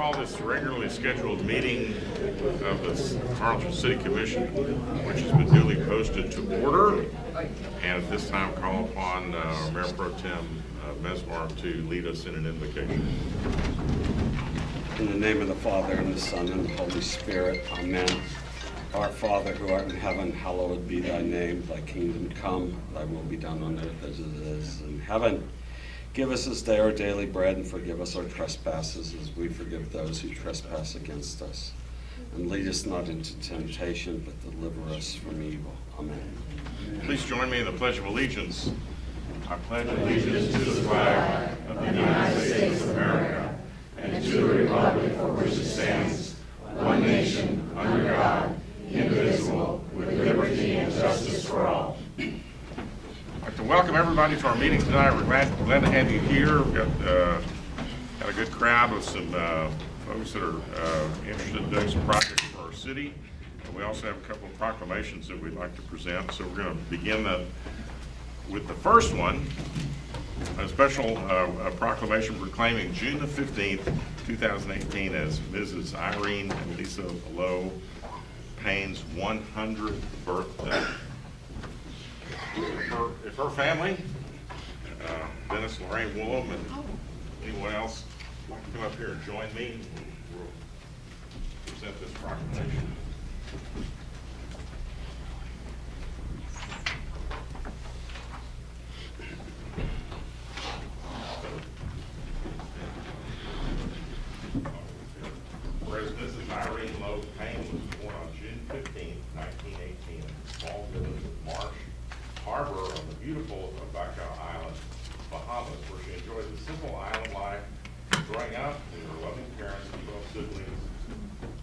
call this regularly scheduled meeting of the Harlingen City Commission, which has been duly posted, to order. And at this time, call upon Mayor Pro Tem Mesmar to lead us in an invocation. In the name of the Father, and the Son, and the Holy Spirit, amen. Our Father, who art in heaven, hallowed be thy name. Thy kingdom come, thy will be done on earth as it is in heaven. Give us this day our daily bread, and forgive us our trespasses as we forgive those who trespass against us. And lead us not into temptation, but deliver us from evil. Amen. Please join me in the Pledge of Allegiance. I pledge allegiance to the flag of the United States of America and to the republic for which it stands, one nation, under God, indivisible, with liberty and justice for all. I'd like to welcome everybody to our meeting tonight. We're glad to have you here. We've got a good crowd with some folks that are interested in doing some projects for our city. And we also have a couple of proclamations that we'd like to present. So we're going to begin with the first one, a special proclamation proclaiming June the 15th, 2018 as Mrs. Irene and Lisa Lowe Payne's 100th birthday. If her family, Dennis, Lorraine Woolham, and anyone else would like to come up here and join me, we'll present this proclamation. Whereas Mrs. Irene Lowe Payne was born on June 15, 1918 in the small village of Marsh Harbor on the beautiful Baca Island, Bahamas, where she enjoyed the simple island life. Growing up with her loving parents and 12 siblings,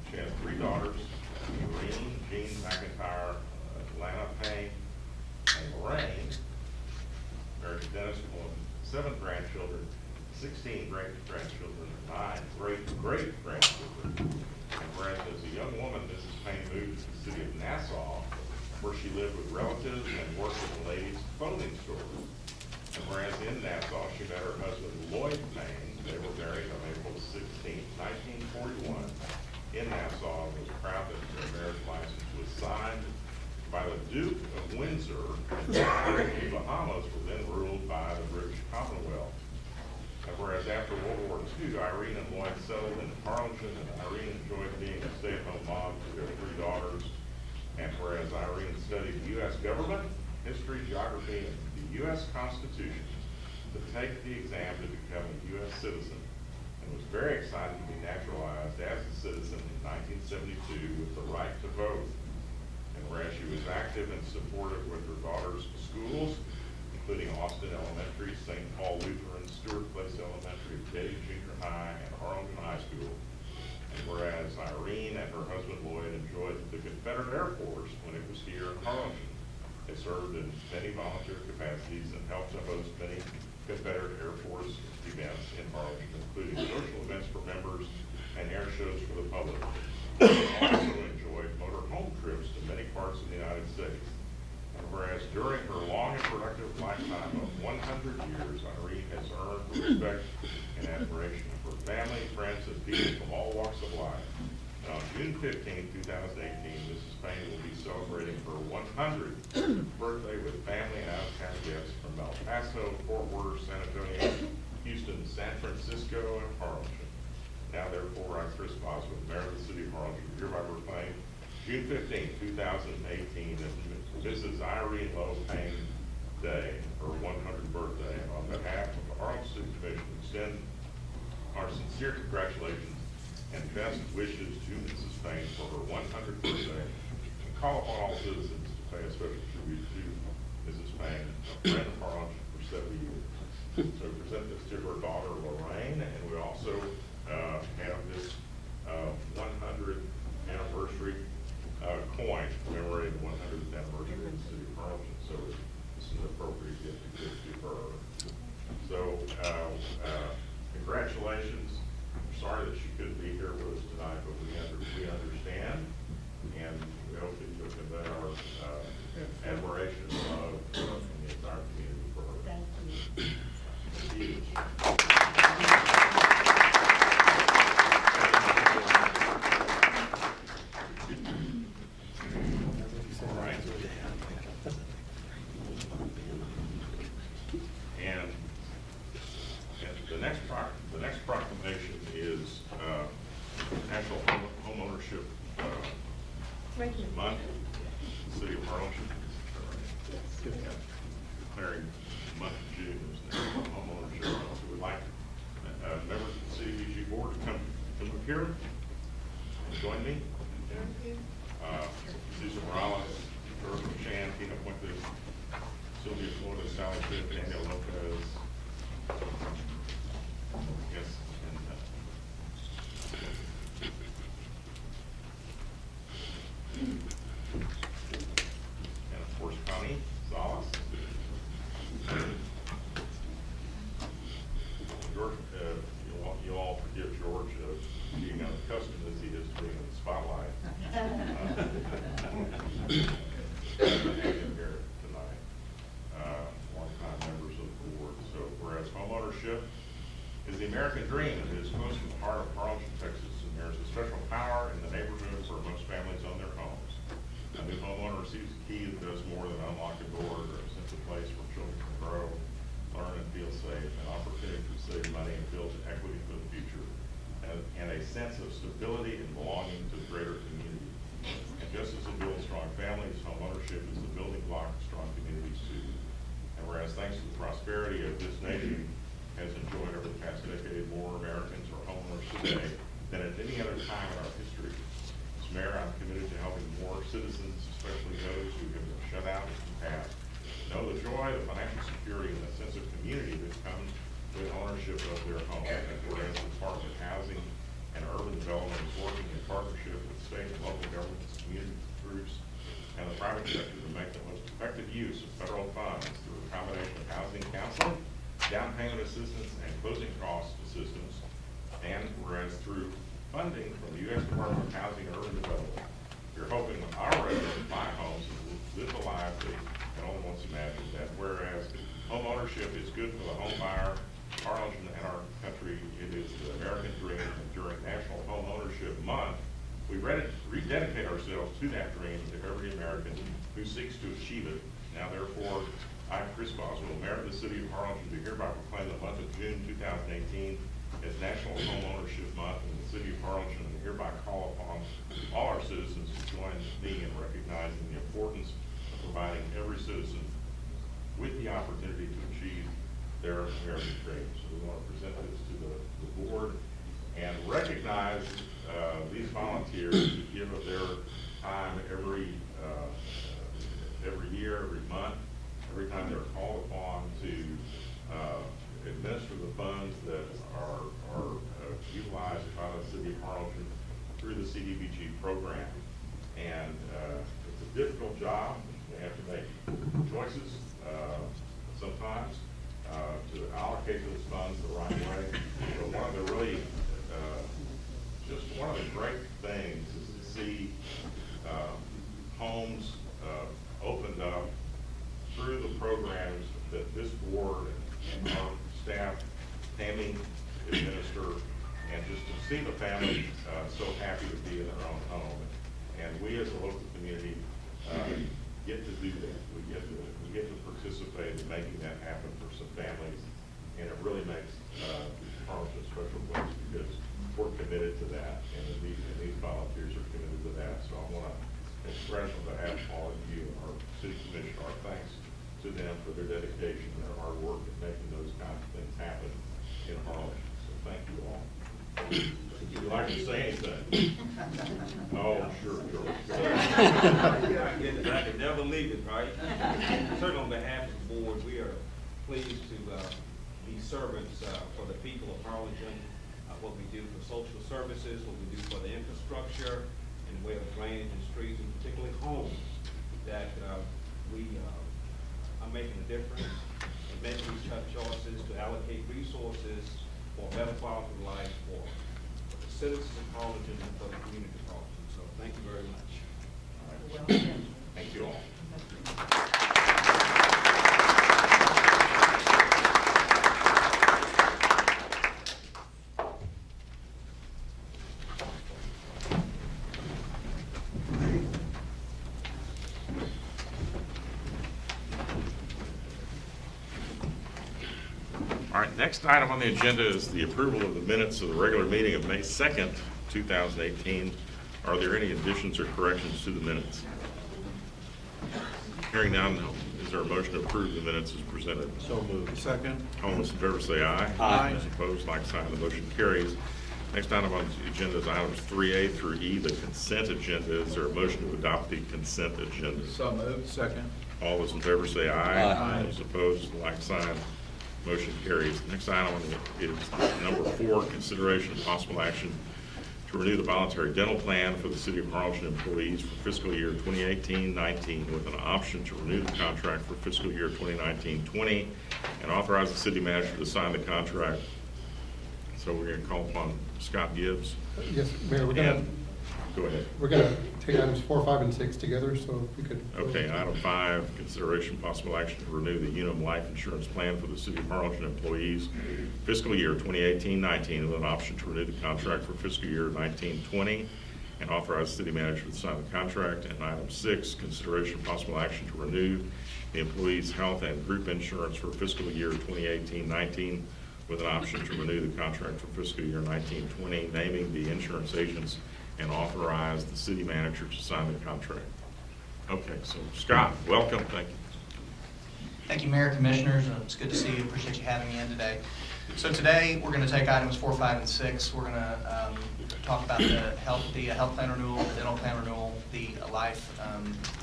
she has 3 daughters, Irene, Jean McIntyre, Atlanta Payne, and Lorraine, married to Dennis Woolham, 7 grandchildren, 16 great-grandchildren, and 9 great-great-grandchildren. And whereas as a young woman, Mrs. Payne moved to the city of Nassau, where she lived with relatives and worked at the ladies' clothing store. And whereas in Nassau, she met her husband, Lloyd Payne. They were married on April 16, 1941. In Nassau, and was proud that their marriage license was signed by the Duke of Windsor, and the Bahamas were then ruled by the British Commonwealth. And whereas after World War II, Irene and Lloyd settled in Harlingen, and Irene enjoyed being a stay-at-home mom to their 3 daughters. And whereas Irene studied U.S. government, history, geography, and the U.S. Constitution to take the exam to become a U.S. citizen, and was very excited to be naturalized as a citizen in 1972 with the right to vote. And whereas she was active and supportive with her daughter's schools, including Austin Elementary, St. Paul Lutheran, Stewart Place Elementary, Getty Junior High, and Harlingen High School. And whereas Irene and her husband Lloyd enjoyed the Confederate Air Force when it was here in Harlingen. They served in many volunteer capacities and helped to host many Confederate Air Force events in Harlingen, including social events for members and air shows for the public. They also enjoyed motor home trips to many parts of the United States. And whereas during her long and productive lifetime of 100 years, Irene has earned the respect and admiration of her family, friends, and people from all walks of life. And on June 15, 2018, Mrs. Payne will be celebrating her 100th birthday with family and out-of-town guests from El Paso, Fort Worth, San Antonio, Houston, San Francisco, and Harlingen. Now, therefore, I, Chris Boswell, Mayor of the City of Harlingen, hereby proclaim June 15, 2018 as Mrs. Irene Lowe Payne Day, her 100th birthday. And on behalf of the Harlingen City Commission, extend our sincere congratulations and best wishes to Mrs. Payne for her 100th birthday, and call upon all citizens to pay a special tribute to Mrs. Payne, a friend of Harlingen for 70 years. So we present this to her daughter Lorraine, and we also have this 100th anniversary coin commemorating the 100th anniversary of the city of Harlingen. So this is an appropriate gift to give to her. So congratulations. We're sorry that she couldn't be here with us tonight, but we understand, and we hope that you'll convey our admiration and love from the entire community for her. Thank you. Thank you. Right here. month, City of Harlingen. Declaring the month of June as National Homeownership Month. So we'd like members of the City BG Board to come up here and join me. Susan Morales, George Chan, Tina Fuentes, Sylvia Florida, Sally Tripp, Daniel Lopez. Yes, and of course Connie Salas. George, you all forgive George being unaccustomed as he is to being in the spotlight. Here tonight, longtime members of the board. So whereas homeownership is the American dream, it is close to the heart of Harlingen, Texas, and there is a special power in the neighborhood where most families own their homes. A new homeowner receives a key that does more than unlock a door, or a sense of place where children can grow, learn, and feel safe, an opportunity to save money and build equity for the future, and a sense of stability and belonging to the greater community. And just as in building strong families, homeownership is the building block of strong communities too. And whereas thanks to the prosperity of this nation has enjoyed over the past decade, more Americans are homeowners today than at any other time in our history. As mayor, I'm committed to helping more citizens, especially those who have been shut out in the past, know the joy, the financial security, and the sense of community that comes with ownership of their home. And whereas the Department of Housing and Urban Development is working in partnership with state and local governments, community groups, and the private sector to make the most effective use of federal funds through a combination of housing counseling, down payment assistance, and closing cost assistance. And whereas through funding from the U.S. Department of Housing and Urban Development, we're hoping that our residents buy homes and live the life they can only once imagine. That whereas home ownership is good for the home buyer, Harlingen, and our country, it is the American dream. And during National Home Ownership Month, we rededicate ourselves to that dream to every American who seeks to achieve it. Now, therefore, I, Chris Boswell, Mayor of the City of Harlingen, do hereby proclaim the month of June 2018 as National Home Ownership Month in the City of Harlingen, and hereby call upon all our citizens to join me in recognizing the importance of providing every citizen with the opportunity to achieve their American dreams. So we want to present this to the board and recognize these volunteers who give of their time every year, every month, every time they're called upon to administer the funds that are utilized by the City of Harlingen through the CDBG program. And it's a difficult job. We have to make choices sometimes to allocate those funds the right way. But one of the really, just one of the great things is to see homes opened up through the programs that this board and our staff, Tammy, administer, and just to see the families so happy to be in their own home. And we as a local community get to do that. We get to participate in making that happen for some families, and it really makes Harlingen a special place because we're committed to that, and these volunteers are committed to that. So I want to express on behalf of all of you and our city commission our thanks to them for their dedication and their hard work in making those kinds of things happen in Harlingen. So thank you all. Would you like to say anything? Oh, sure. I could never leave it, right? Certainly on behalf of the board, we are pleased to be servants for the people of Harlingen, what we do for social services, what we do for the infrastructure, in the way of drainage and streets, and particularly homes, that we are making a difference in making these tough choices to allocate resources for a better quality of life for the citizens of Harlingen and for the community of Harlingen. So thank you very much. All right. Thank you all. All right, next item on the agenda is the approval of the minutes of the regular meeting of May 2nd, 2018. Are there any additions or corrections to the minutes? Hearing none, is there a motion to approve the minutes as presented? So moved. Second. All those in favor say aye. Aye. Those opposed, like sign. The motion carries. Next item on the agenda is items 3A through E, the consent agenda. Is there a motion to adopt the consent agenda? So moved. Second. All those in favor say aye. Aye. Those opposed, like sign. Motion carries. Next item is number 4, consideration of possible action to renew the voluntary dental plan for the City of Harlingen employees for fiscal year 2018-19 with an option to renew the contract for fiscal year 2019-20 and authorize the city manager to sign the contract. So we're going to call upon Scott Gibbs. Yes, Mayor, Go ahead. we're gonna take items 4, 5, and 6 together, so if we could. Okay, item 5, consideration possible action to renew the Unum life insurance plan for the City of Harlingen employees fiscal year 2018-19 with an option to renew the contract for fiscal year 19-20 and authorize the city manager to sign the contract. And item 6, consideration possible action to renew the employees' health and group insurance for fiscal year 2018-19 with an option to renew the contract for fiscal year 19-20, naming the insurance agents and authorize the city manager to sign the contract. Okay, so Scott, welcome, thank you. Thank you, Mayor, Commissioners. It's good to see you. Appreciate you having me in today. So today, we're going to take items 4, 5, and 6. We're going to talk about the health plan renewal, the dental plan renewal, the life,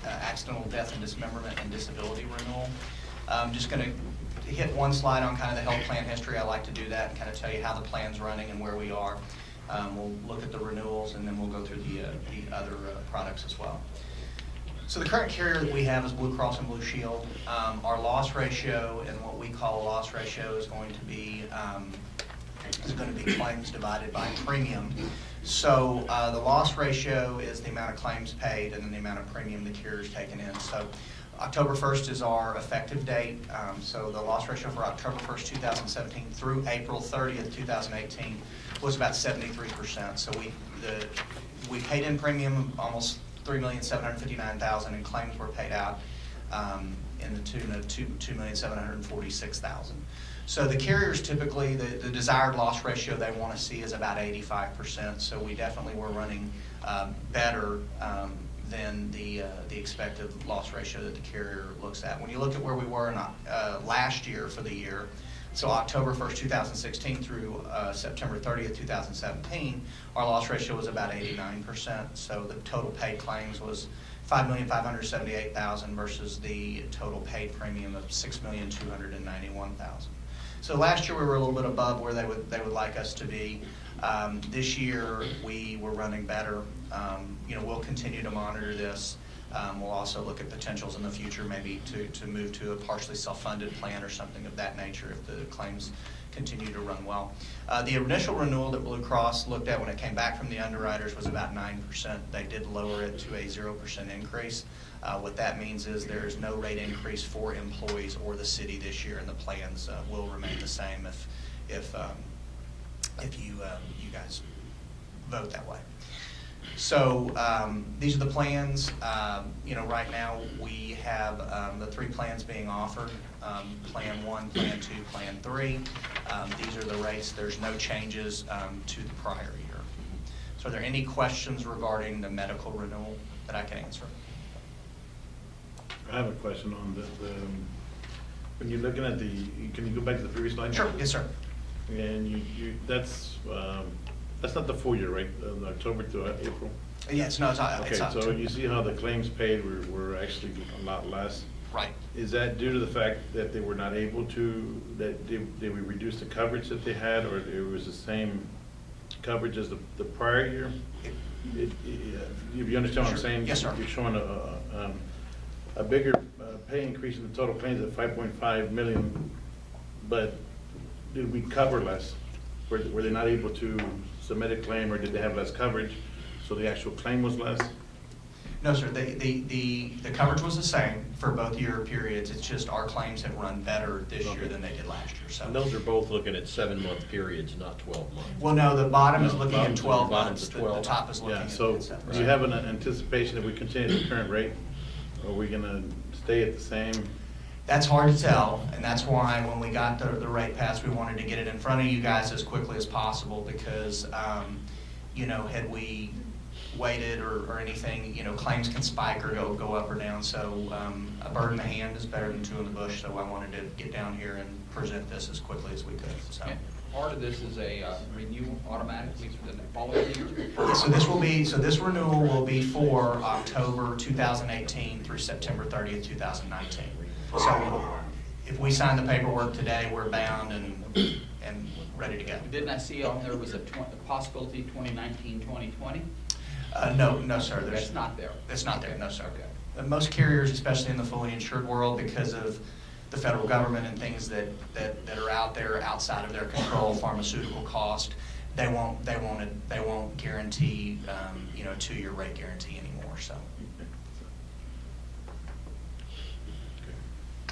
accidental death and dismemberment and disability renewal. I'm just going to hit one slide on kind of the health plan history. I like to do that and kind of tell you how the plan's running and where we are. We'll look at the renewals, and then we'll go through the other products as well. So the current carrier that we have is Blue Cross and Blue Shield. Our loss ratio, and what we call a loss ratio, is going to be claims divided by premium. So the loss ratio is the amount of claims paid and then the amount of premium the carrier's taken in. So October 1st is our effective date. So the loss ratio for October 1st, 2017 through April 30th, 2018 was about 73%. So we paid in premium almost $3,759,000, and claims were paid out in the tune of $2,746,000. So the carriers typically, the desired loss ratio they want to see is about 85%. So we definitely were running better than the expected loss ratio that the carrier looks at. When you look at where we were in, last year for the year, so October 1st, 2016 through September 30th, 2017, our loss ratio was about 89%. So the total paid claims was $5,578,000 versus the total paid premium of $6,291,000. So last year we were a little bit above where they would like us to be. This year we were running better. We'll continue to monitor this. We'll also look at potentials in the future, maybe to move to a partially self-funded plan or something of that nature if the claims continue to run well. The initial renewal that Blue Cross looked at when it came back from the underwriters was about 9%. They did lower it to a 0% increase. What that means is there is no rate increase for employees or the city this year, and the plans will remain the same if you guys vote that way. So these are the plans. Right now we have the 3 plans being offered, Plan 1, Plan 2, Plan 3. These are the rates. There's no changes to the prior year. So are there any questions regarding the medical renewal that I can answer? I have a question on the when you're looking at can you go back to the previous slide? Sure. Yes, sir. And that's not the full year, right? October to April? Yes, no, it's not. Okay, so you see how the claims paid were actually a lot less? Right. Is that due to the fact that they were not able to, did we reduce the coverage that they had, or it was the same coverage as the prior year? If you understand what I'm saying? Yes, sir. You're showing a bigger pay increase in the total claims at 5.5 million, but did we cover less? Were they not able to submit a claim, or did they have less coverage, so the actual claim was less? No, sir. The coverage was the same for both year periods. It's just our claims have run better this year than they did last year. So And those are both looking at 7-month periods, not 12 months. well, no, the bottom is looking at Bottom's- 12 bottom's months. at 12. The top is looking Yeah, at so 7. do you have an anticipation if we continue at the current rate? Are we gonna stay at the same? That's hard to tell, and that's why when we got the rate pass, we wanted to get it in front of you guys as quickly as possible because, had we weighted or anything. You know, claims can spike or go up or down, so a bird in the hand is better than two in the bush, so I wanted to get down here and present this as quickly as we could, so. And part of this is a renewal automatically for the following year? So this renewal will be for October 2018 through September 30th, 2019. So if we sign the paperwork today, we're bound and ready to go. Didn't I see on there was a possibility 2019, 2020? No, sir. That's not there. It's not there, no, sir. Okay. Most carriers, especially in the fully insured world, because of the federal government and things that are out there outside of their control, pharmaceutical cost, they won't guarantee, you know, a 2-year rate guarantee anymore, so.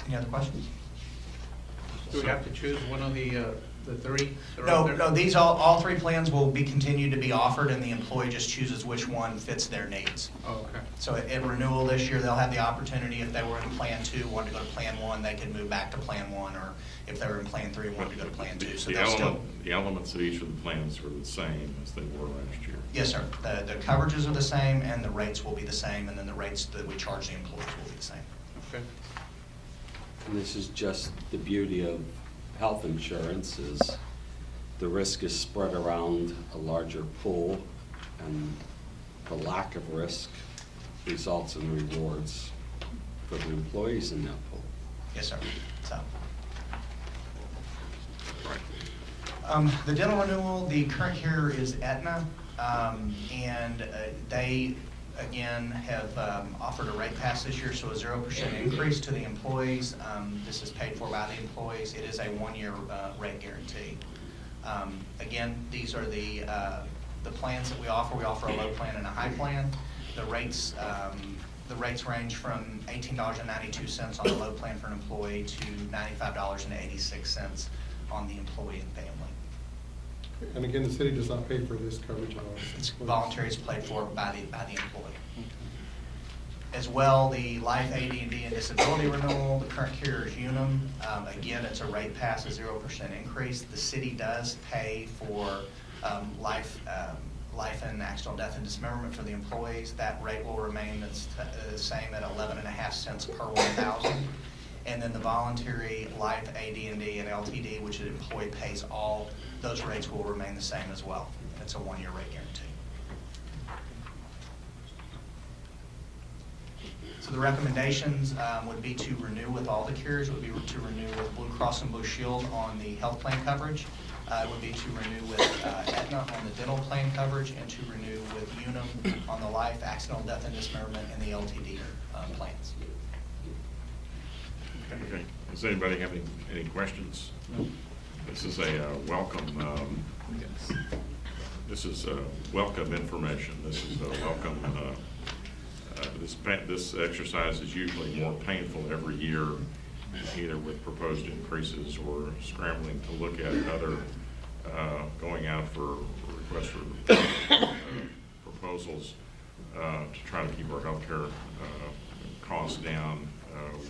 Any other questions? Do we have to choose one of the three? that are No, out there? no, these, all three plans will be continued to be offered, and the employee just chooses which one fits their needs. Oh, okay. So at renewal this year, they'll have the opportunity, if they were in Plan 2, wanted to go to Plan 1, they could move back to Plan 1, or if they were in Plan 3, wanted to go to Plan 2. So they'll still, The elements of each of the plans are the same as they were last year. yes, sir. The coverages are the same, and the rates will be the same, and then the rates that we charge the employees will be the same. Okay. And this is just the beauty of health insurance is the risk is spread around a larger pool, and the lack of risk results in rewards for the employees in that pool. Yes, sir. So. Right. The dental renewal, the current carrier is Aetna, and they, again, have offered a rate pass this year, so a 0% increase to the employees. This is paid for by the employees. It is a 1-year rate guarantee. Again, these are the plans that we offer. We offer a low plan and a high plan. The rates range from $18.92 on the low plan for an employee to $95.86 on the employee and family. And again, the city does not pay for this coverage at all. It's voluntary, it's paid for by the employee. As well, the life, AD&D, and disability renewal, the current carrier is Unum. Again, it's a rate pass, a 0% increase. The city does pay for life and accidental death and dismemberment for the employees. That rate will remain the same at 11.5 cents per 1,000. And then the voluntary life, AD&D, and LTD, which the employee pays all, those rates will remain the same as well. It's a 1-year rate guarantee. So the recommendations would be to renew with all the carriers, would be to renew with Blue Cross and Blue Shield on the health plan coverage. It would be to renew with Aetna on the dental plan coverage, and to renew with Unum on the life, accidental death and dismemberment, and the LTD plans. Okay, does anybody have any questions? No. This is a welcome, this is welcome information. This is a welcome, this exercise is usually more painful every year, either with proposed increases or scrambling to look at other, going out for requests for proposals to try to keep our healthcare costs down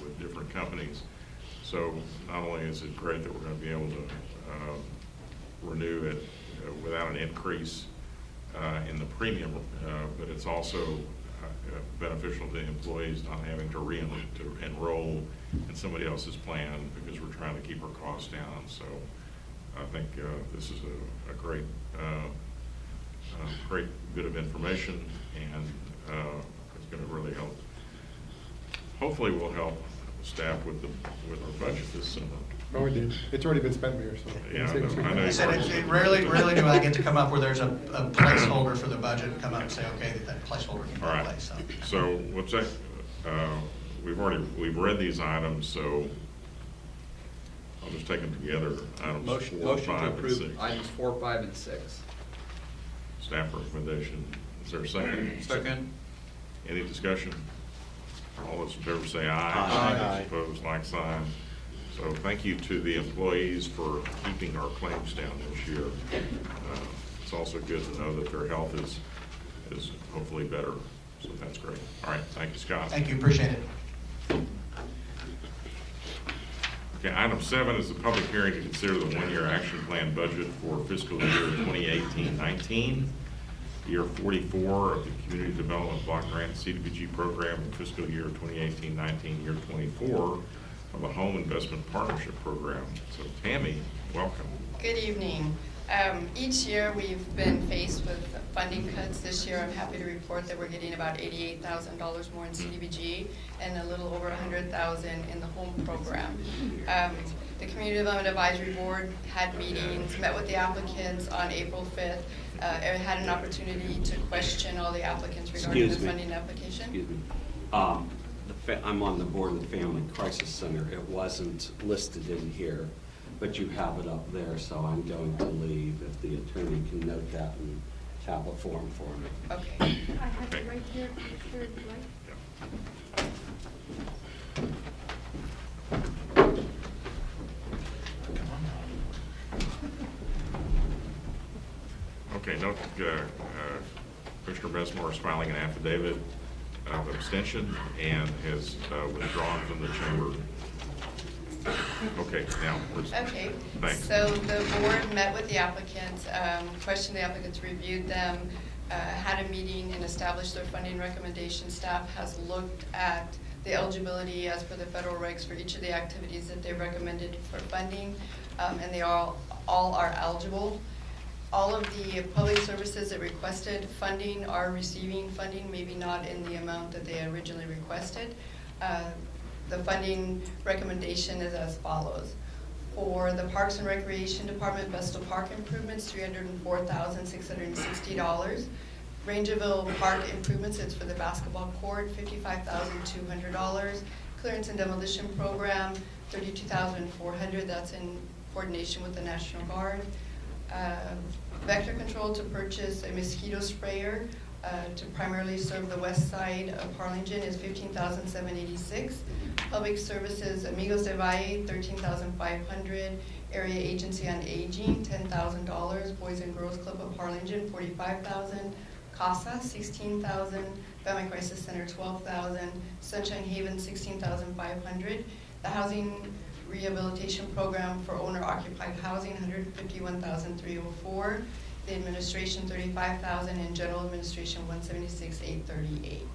with different companies. So not only is it great that we're going to be able to renew it without an increase in the premium, but it's also beneficial to employees not having to enroll in somebody else's plan, because we're trying to keep our costs down. So I think this is a great bit of information, and it's going to really help. Hopefully will help staff with our budget this summer. Oh, we did. It's already been spent, Mayor, so. Yeah, I know. I said, it rarely do I get to come up where there's a placeholder for the budget and come up and say, okay, that placeholder can go All right. away, so. So what's that? We've read these items, so I'll just take them together. Items Motion 4, to 5, and approve 6. items 4, 5, and 6. Staff recommendation. Is there a second? Second. Any discussion? All those in favor say aye. Aye. Those opposed, like sign. So thank you to the employees for keeping our claims down this year. It's also good to know that their health is hopefully better, so that's great. All right, thank you, Scott. Thank you, appreciate it. Okay, item 7 is the public hearing to consider the 1-year action plan budget for fiscal year 2018-19. year 44 of the Community Development Block Grant CDBG program in fiscal year 2018-19, year 24 of a Home Investment Partnership Program. So Tammy, welcome. Good evening. Each year we've been faced with funding cuts. This year I'm happy to report that we're getting about $88,000 more in CDBG and a little over $100,000 in the home program. The Community Development Advisory Board had meetings, met with the applicants on April 5th, had an opportunity to question all the applicants regarding the funding application. Excuse me. I'm on the board of the Family Crisis Center. It wasn't listed in here, but you have it up there, so I'm going to leave if the attorney can note that in tablet form for me. Okay. I have it right here, Commissioner, if you like. Okay, note, Commissioner Besmore is filing an affidavit of abstention and has withdrawn from the chamber. Okay, now, please. Okay, Thanks. so the board met with the applicants, questioned the applicants, reviewed them, had a meeting and established their funding recommendation. Staff has looked at the eligibility as per the federal regs for each of the activities that they recommended for funding, and they all are eligible. All of the public services that requested funding are receiving funding, maybe not in the amount that they originally requested. The funding recommendation is as follows. For the Parks and Recreation Department, Vestal Park improvements, $304,660. Rangerville Park improvements, it's for the basketball court, $55,200. Clearance and demolition program, $32,400. That's in coordination with the National Guard. Vector control to purchase a mosquito sprayer to primarily serve the west side of Harlingen is $15,786. Public services, Amigos de Valle, $13,500. Area Agency on Aging, $10,000. Boys and Girls Club of Harlingen, $45,000. CASA, $16,000. Family Crisis Center, $12,000. Sunshine Haven, $16,500. The Housing Rehabilitation Program for Owner-Occupied Housing, $151,304. The administration, $35,000, and general administration, $176,838.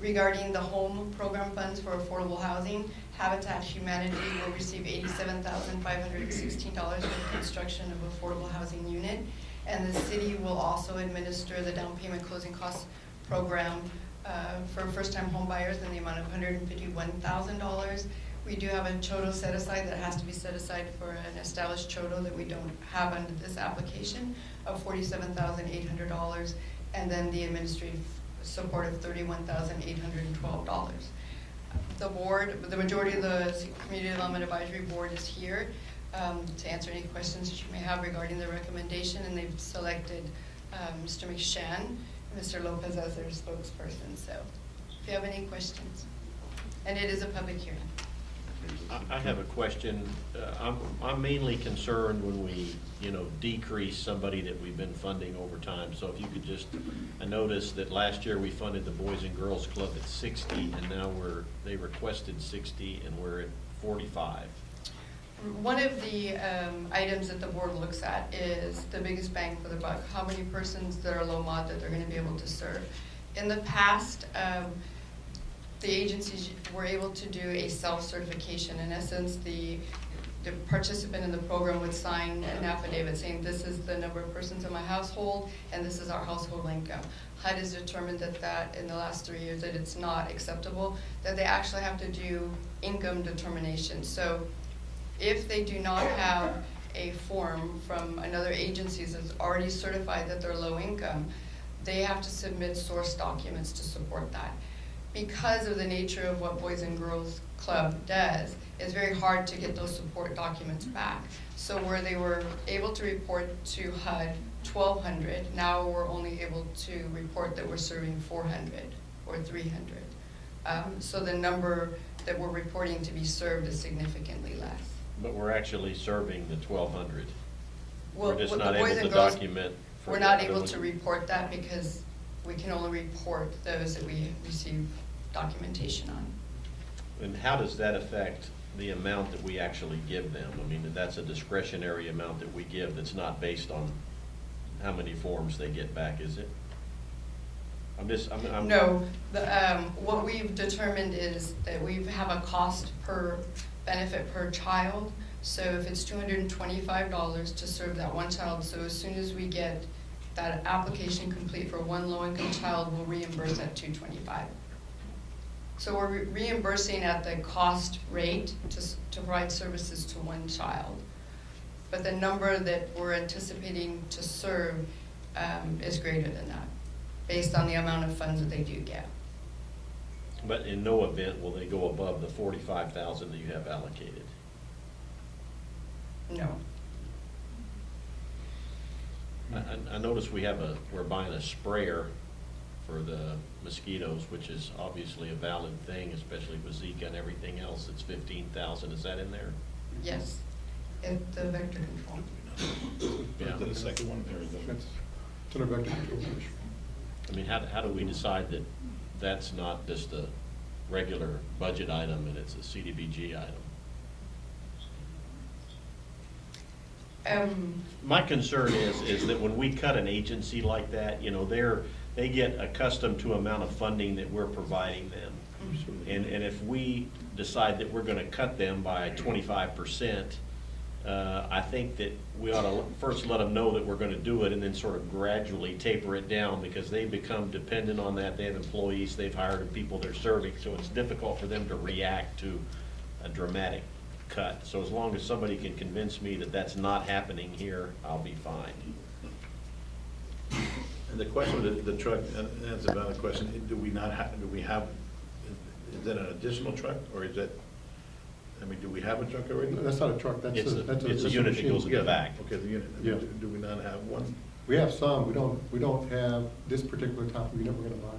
Regarding the home program funds for affordable housing, Habitat Humanity will receive $87,516 for the construction of affordable housing unit, and the city will also administer the down payment closing costs program for first-time home buyers in the amount of $151,000. We do have a CHOTO set aside that has to be set aside for an established CHOTO that we don't have under this application of $47,800, and then the administrative support of $31,812. The board, the majority of the Community Development Advisory Board is here to answer any questions that you may have regarding the recommendation, and they've selected Mr. McShann and Mr. Lopez as their spokesperson. So if you have any questions, and it is a public hearing. I have a question. I'm mainly concerned when we, decrease somebody that we've been funding over time. So if you could just, I noticed that last year we funded the Boys and Girls Club at 60, and now they requested 60, and we're at 45. One of the items that the board looks at is the biggest bang for the buck, how many persons that are low mod that they're going to be able to serve. In the past, the agencies were able to do a self-certification. In essence, the participant in the program would sign an affidavit saying this is the number of persons in my household and this is our household income. HUD has determined that in the last 3 years that it's not acceptable, that they actually have to do income determination. So if they do not have a form from another agency that's already certified that they're low income, they have to submit source documents to support that. Because of the nature of what Boys and Girls Club does, it's very hard to get those support documents back. So where they were able to report to HUD 1,200, now we're only able to report that we're serving 400 or 300. So the number that we're reporting to be served is significantly less. But we're actually serving the 1,200. Well, We're just with not the Boys able and to Girls, document. we're not able to report that because we can only report those that we receive documentation on. And how does that affect the amount that we actually give them? I mean, that's a discretionary amount that we give that's not based on how many forms they get back, is it? I'm No, what we've determined is that we have a cost per benefit per child. So if it's $225 to serve that one child, so as soon as we get that application complete for one low-income child, we'll reimburse at $225. So we're reimbursing at the cost rate to provide services to one child. But the number that we're anticipating to serve is greater than that, based on the amount of funds that they do get. But in no event will they go above the 45,000 that you have allocated. No. I noticed we're buying a sprayer for the mosquitoes, which is obviously a valid thing, especially with Zika and everything else. It's 15,000. Is that in there? Yes, the vector control. Yeah. The second one there, It's under vector control. I mean, how do we decide that that's not just a regular budget item and it's a CDBG item? My concern is that when we cut an agency like that, you know, they get accustomed to amount of funding that we're providing them. And if we decide that we're gonna cut them by 25%, I think that we ought to first let them know that we're gonna do it and then sort of gradually taper it down, because they become dependent on that. They have employees, they've hired people they're serving, so it's difficult for them to react to a dramatic cut. So as long as somebody can convince me that that's not happening here, I'll be fine. And the question with the truck, and that's a valid question, do we have, is that an additional truck, or is that, I mean, do we have a truck already? That's not a truck, that's It's a a unit that goes in the Yeah, back. okay, the unit. Yeah. Do we not have one? We have some, we don't have this particular type of unit we're gonna buy.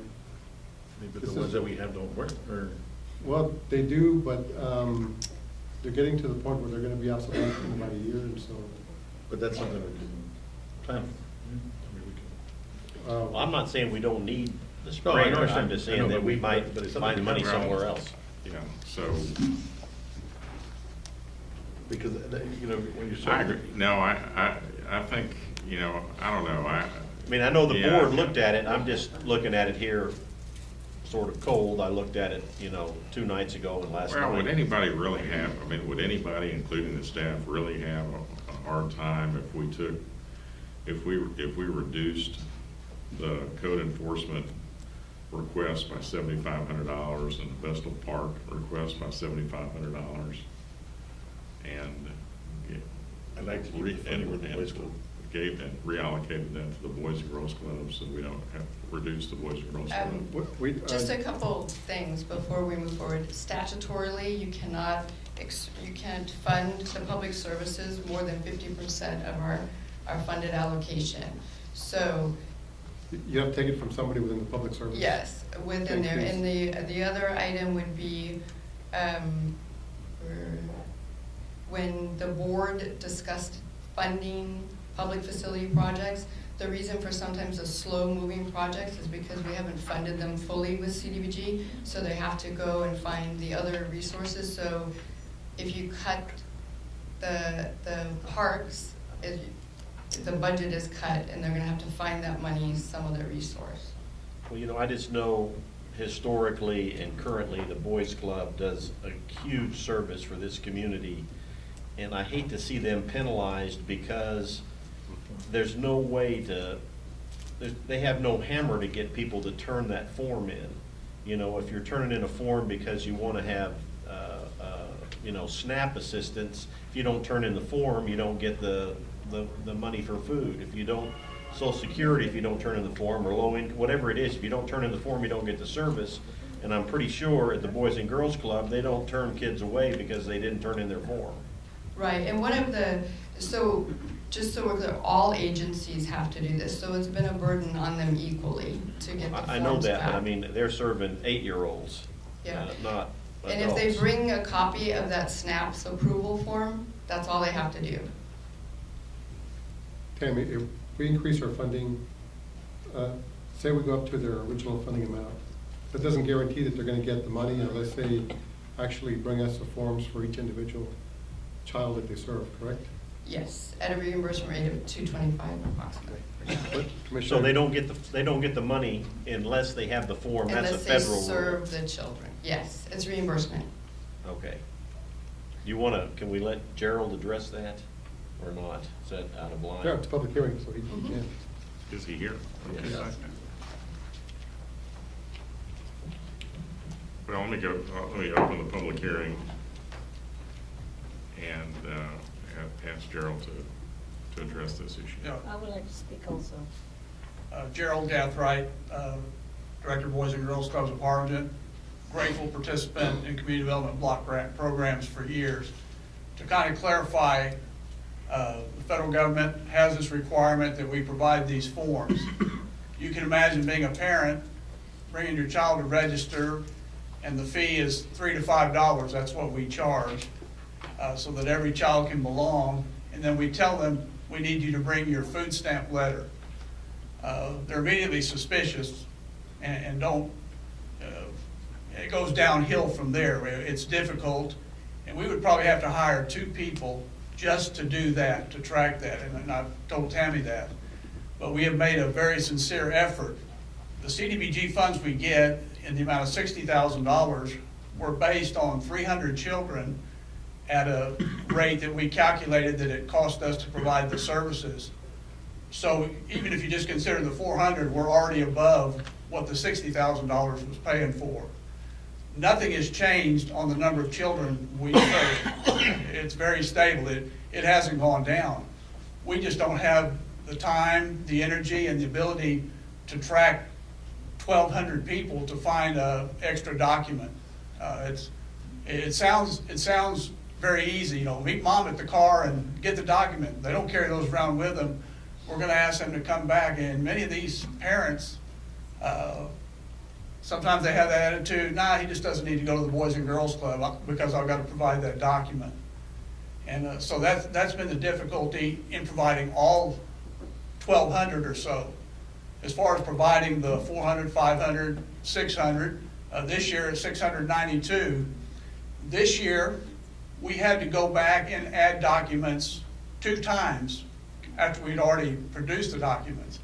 Maybe This the ones is- that we have don't work, or? Well, they do, but they're getting to the point where they're gonna be obsolete in about a year, and so. But that's something we can plan for. I mean, we can. Well, I'm not saying we don't need the No, I sprayer, I'm understand. just I saying know, that but we we- might but it's find the something money somewhere else. Yeah, so, Because, you know, when you're. I agree. No, I think, you know, I don't know, I mean, I know the Yeah. board looked at it, I'm just looking at it here sort of cold. I looked at it, you know, 2 nights ago and last Well, would night. anybody really have, I mean, would anybody, including the staff, really have a hard time if we took, if we reduced the code enforcement request by $7,500 and the Vestal Park request by $7,500? And I'd like to keep the funding with the Boys Club. gave and reallocated that to the Boys and Girls Club, so we don't have to reduce the Boys and Girls Club. Just a couple things before we move forward. Statutorily, you can't fund the public services more than 50% of our funded allocation. So, You have to take it from somebody within the public service. yes, within there. And the other item would be, when the board discussed funding public facility projects, the reason for sometimes the slow-moving projects is because we haven't funded them fully with CDBG, so they have to go and find the other resources. So if you cut the parks, the budget is cut, and they're gonna have to find that money some other resource. Well, you know, I just know historically and currently, the Boys Club does a huge service for this community. And I hate to see them penalized because there's no way they have no hammer to get people to turn that form in. You know, if you're turning in a form because you want to have, you know, SNAP assistance, if you don't turn in the form, you don't get the money for food. If you don't, Social Security, if you don't turn in the form, or low income, whatever it is, if you don't turn in the form, you don't get the service. And I'm pretty sure at the Boys and Girls Club, they don't turn kids away because they didn't turn in their form. Right, and one of the, so, just so we're clear, all agencies have to do this, so it's been a burden on them equally to get the forms back. I know that, but I mean, they're serving 8-year-olds, Yeah. not And if they adults. bring a copy of that SNAP's approval form, that's all they have to do. Tammy, if we increase our funding, say we go up to their original funding amount, that doesn't guarantee that they're gonna get the money unless they actually bring us the forms for each individual child that they serve, correct? Yes, at a reimbursement rate of $225 approximately. But, So Commissioner, they don't get the money unless they have the form, that's a Unless federal they rule. serve the children. Yes, it's reimbursement. Okay. You wanna, can we let Gerald address that, or not? Is that out of line? yeah, it's a public hearing, so he can. Is he here? Okay. Yes. Well, let me open the public hearing and ask Gerald to address this issue. Yeah. I would like to speak also. Gerald Gathright, Director of Boys and Girls Clubs of Harlingen, grateful participant in community development block grant programs for years. To kind of clarify, the federal government has this requirement that we provide these forms. You can imagine being a parent, bringing your child to register, and the fee is $3 to $5, that's what we charge, so that every child can belong. And then we tell them, we need you to bring your food stamp letter. They're immediately suspicious and don't, it goes downhill from there. It's difficult, and we would probably have to hire 2 people just to do that, to track that, and I've told Tammy that. But we have made a very sincere effort. The CDBG funds we get in the amount of $60,000 were based on 300 children at a rate that we calculated that it cost us to provide the services. So even if you just consider the 400, we're already above what the $60,000 was paying for. Nothing has changed on the number of children we serve. It's very stable. It hasn't gone down. We just don't have the time, the energy, and the ability to track 1,200 people to find an extra document. It sounds very easy, you know, meet mom at the car and get the document. They don't carry those around with them. We're going to ask them to come back, and many of these parents, sometimes they have that attitude, nah, he just doesn't need to go to the Boys and Girls Club because I've got to provide that document. And so that's been the difficulty in providing all 1,200 or so. As far as providing the 400, 500, 600, this year it's 692. This year, we had to go back and add documents 2 times after we'd already produced the documents.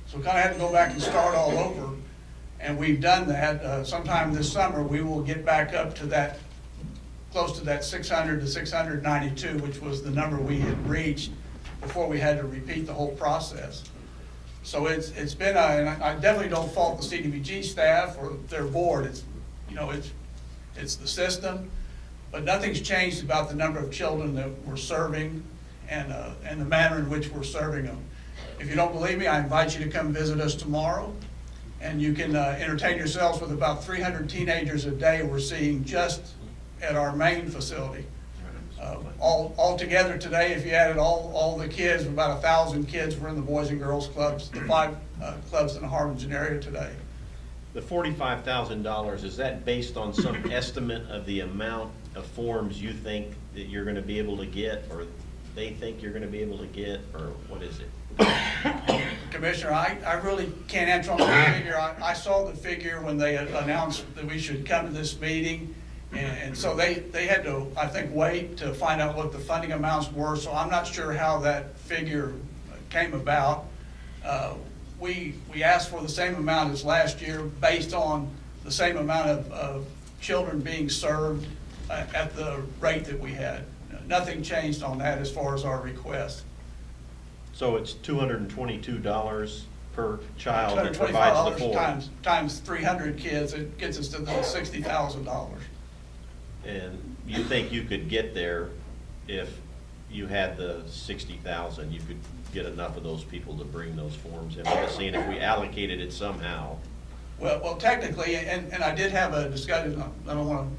So we kind of had to go back and start all over, and we've done that. Sometime this summer, we will get back up to that, close to that 600 to 692, which was the number we had reached before we had to repeat the whole process. So it's been, and I definitely don't fault the CDBG staff or their board. It's, you know, it's the system, but nothing's changed about the number of children that we're serving and the manner in which we're serving them. If you don't believe me, I invite you to come visit us tomorrow, and you can entertain yourselves with about 300 teenagers a day we're seeing just at our main facility. All together today, if you added all the kids, about 1,000 kids were in the Boys and Girls Clubs, the 5 clubs in the Harlingen area today. The $45,000, is that based on some estimate of the amount of forms you think that you're gonna be able to get, or they think you're gonna be able to get, or what is it? Commissioner, I really can't answer on the figure. I saw the figure when they announced that we should come to this meeting. And so they had to, I think, wait to find out what the funding amounts were, so I'm not sure how that figure came about. We asked for the same amount as last year based on the same amount of children being served at the rate that we had. Nothing changed on that as far as our request. So it's $222 per child that provides the form? Times 300 kids, it gets us to the $60,000. And you think you could get there if you had the 60,000, you could get enough of those people to bring those forms in? I'm just saying if we allocated it somehow. Well, technically, and I did have a discussion, I don't want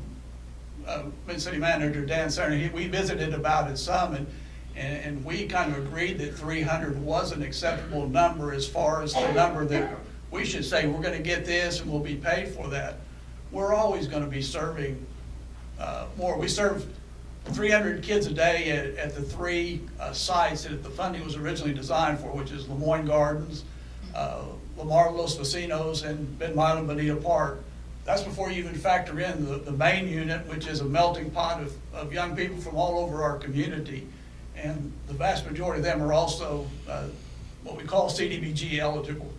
to, City Manager Dan Cerny, we visited about it some, and we kind of agreed that 300 was an acceptable number as far as the number that we should say, we're going to get this and we'll be paid for that. We're always going to be serving more. We serve 300 kids a day at the 3 sites that the funding was originally designed for, which is Lemoyne Gardens, Lamar Los Vecinos, and Ben Milam Bonita Park. That's before you even factor in the main unit, which is a melting pot of young people from all over our community. and the vast majority of them are also what we call CDBG eligible.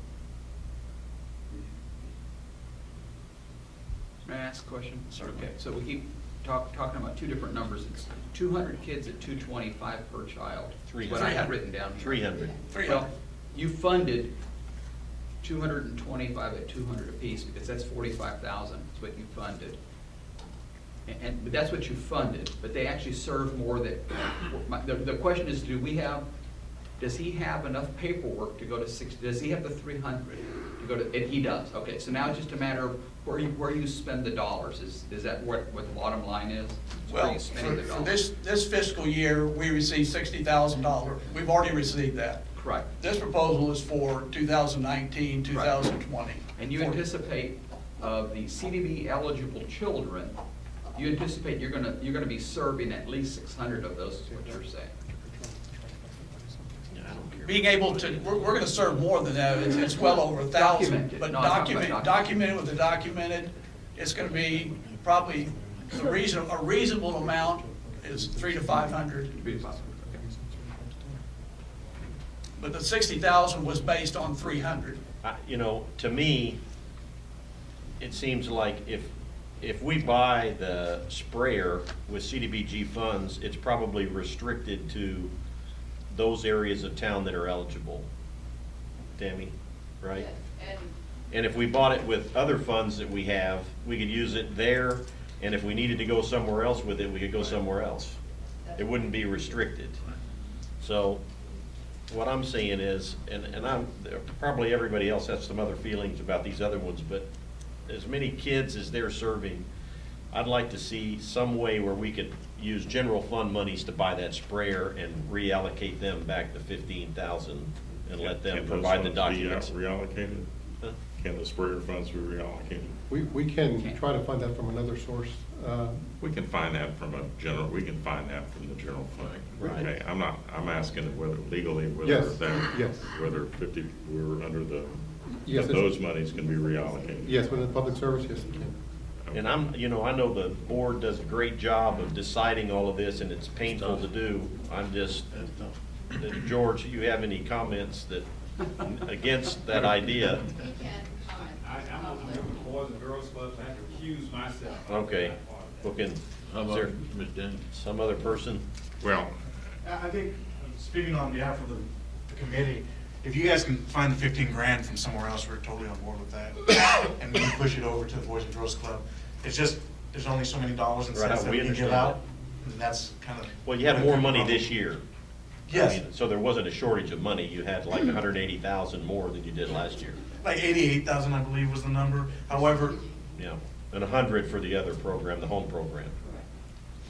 May I ask a question? Okay, so we keep talking about two different numbers. It's 200 kids at 225 per child. 300. What I had written down here. 300. Well, you funded 225 at 200 apiece, because that's 45,000, is what you funded. But that's what you funded, but they actually serve more than, the question is, does he have enough paperwork to go to 60, does he have the 300 to go to, and he does, okay, so now it's just a matter of where you spend the dollars, is that what the bottom line is? Where Well, you spending the for dollars? this fiscal year, we received $60,000. We've already received that. Correct. This proposal is for 2019, 2020. And you anticipate of the CDB eligible children, you anticipate you're gonna be serving at least 600 of those, is what you're saying? Yeah, I don't care. Being able to, we're gonna serve more than that, it's well over 1,000. Documented. But No, I'm talking about documented with the documented, it's gonna be probably a reasonable amount is 300 to 500. But the 60,000 was based on 300. You know, to me, it seems like if we buy the sprayer with CDBG funds, it's probably restricted to those areas of town that are eligible. Tammy, right? And if we bought it with other funds that we have, we could use it there, and if we needed to go somewhere else with it, we could go somewhere else. It wouldn't be restricted. So what I'm saying is, and probably everybody else has some other feelings about these other ones, but as many kids as they're serving, I'd like to see some way where we could use general fund monies to buy that sprayer and reallocate them back to 15,000 and let them provide the documents. Can those funds be reallocated? Huh? Can the sprayer funds be reallocated? We can try to fund that from another source. We can find that from the general fund. Right. Okay, I'm asking whether legally, Yes, yes. whether 50, we're under the, Yes, that those monies can be reallocated. Yes, within public service, yes, we can. And I know the board does a great job of deciding all of this, and it's painful to do. I'm just, George, you have any comments against that idea? I'm on the Boys and Girls Club, so I have to accuse myself. Okay, okay. How Is about there Ms. Daniels? some other person? Well, I think, speaking on behalf of the committee, if you guys can find the 15 grand from somewhere else, we're totally on board with that. And we can push it over to the Boys and Girls Club. It's just, there's only so many dollars and Right, cents that we we can give understand out. And that's kind of. Well, you had more money this year. Yes. I mean, so there wasn't a shortage of money. You had like 180,000 more than you did last year. Like 88,000, I believe, was the number. However, Yeah, and 100 for the other program, the home program.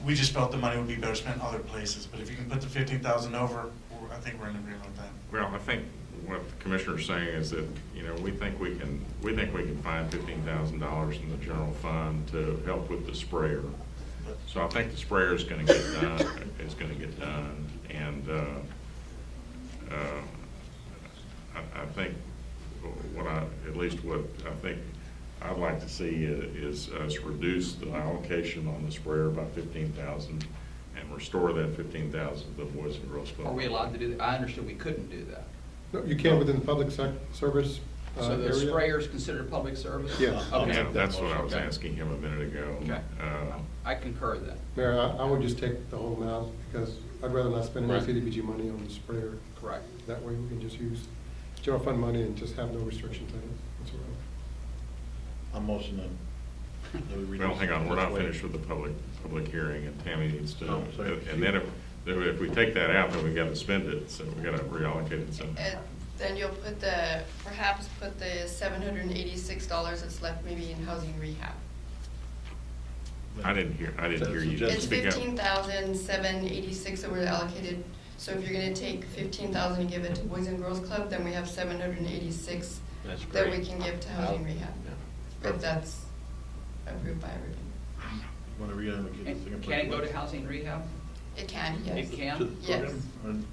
we just felt the money would be better spent other places. But if you can put the 15,000 over, I think we're in agreement with that. well, I think what the commissioner's saying is that, we think we can find $15,000 in the general fund to help with the sprayer. So I think the sprayer is gonna get done, and, I think what I think I'd like to see is us reduce the allocation on the sprayer by 15,000 and restore that 15,000 to the Boys and Girls Club. Are we allowed to do that? I understood we couldn't do that. No, you can within the public service So the area. sprayer is considered public service? Yes. Okay. Yeah, that's what I was Okay. asking him a minute ago. Okay. I concur with that. Mayor, I would just take the whole amount because I'd rather not spend any Right. CDBG money on the sprayer. Correct. That way we can just use general fund money and just have no restrictions on it whatsoever. I'm motion Well, hang on, we're not finished with the public hearing, and Tammy needs to, Oh, sorry. and then if we take that out, then we gotta spend it, so we gotta reallocate it somehow. And then you'll perhaps put the $786 that's left maybe in housing rehab. I didn't hear you It's speak up. 15,786 that were allocated, so if you're gonna take 15,000 and give it to Boys and Girls Club, then we have 786 That's that great. we can give to housing rehab. Yeah. If that's approved by everybody. Want to read it? And can it go to housing rehab? It can, yes. It can? To the Yes. program?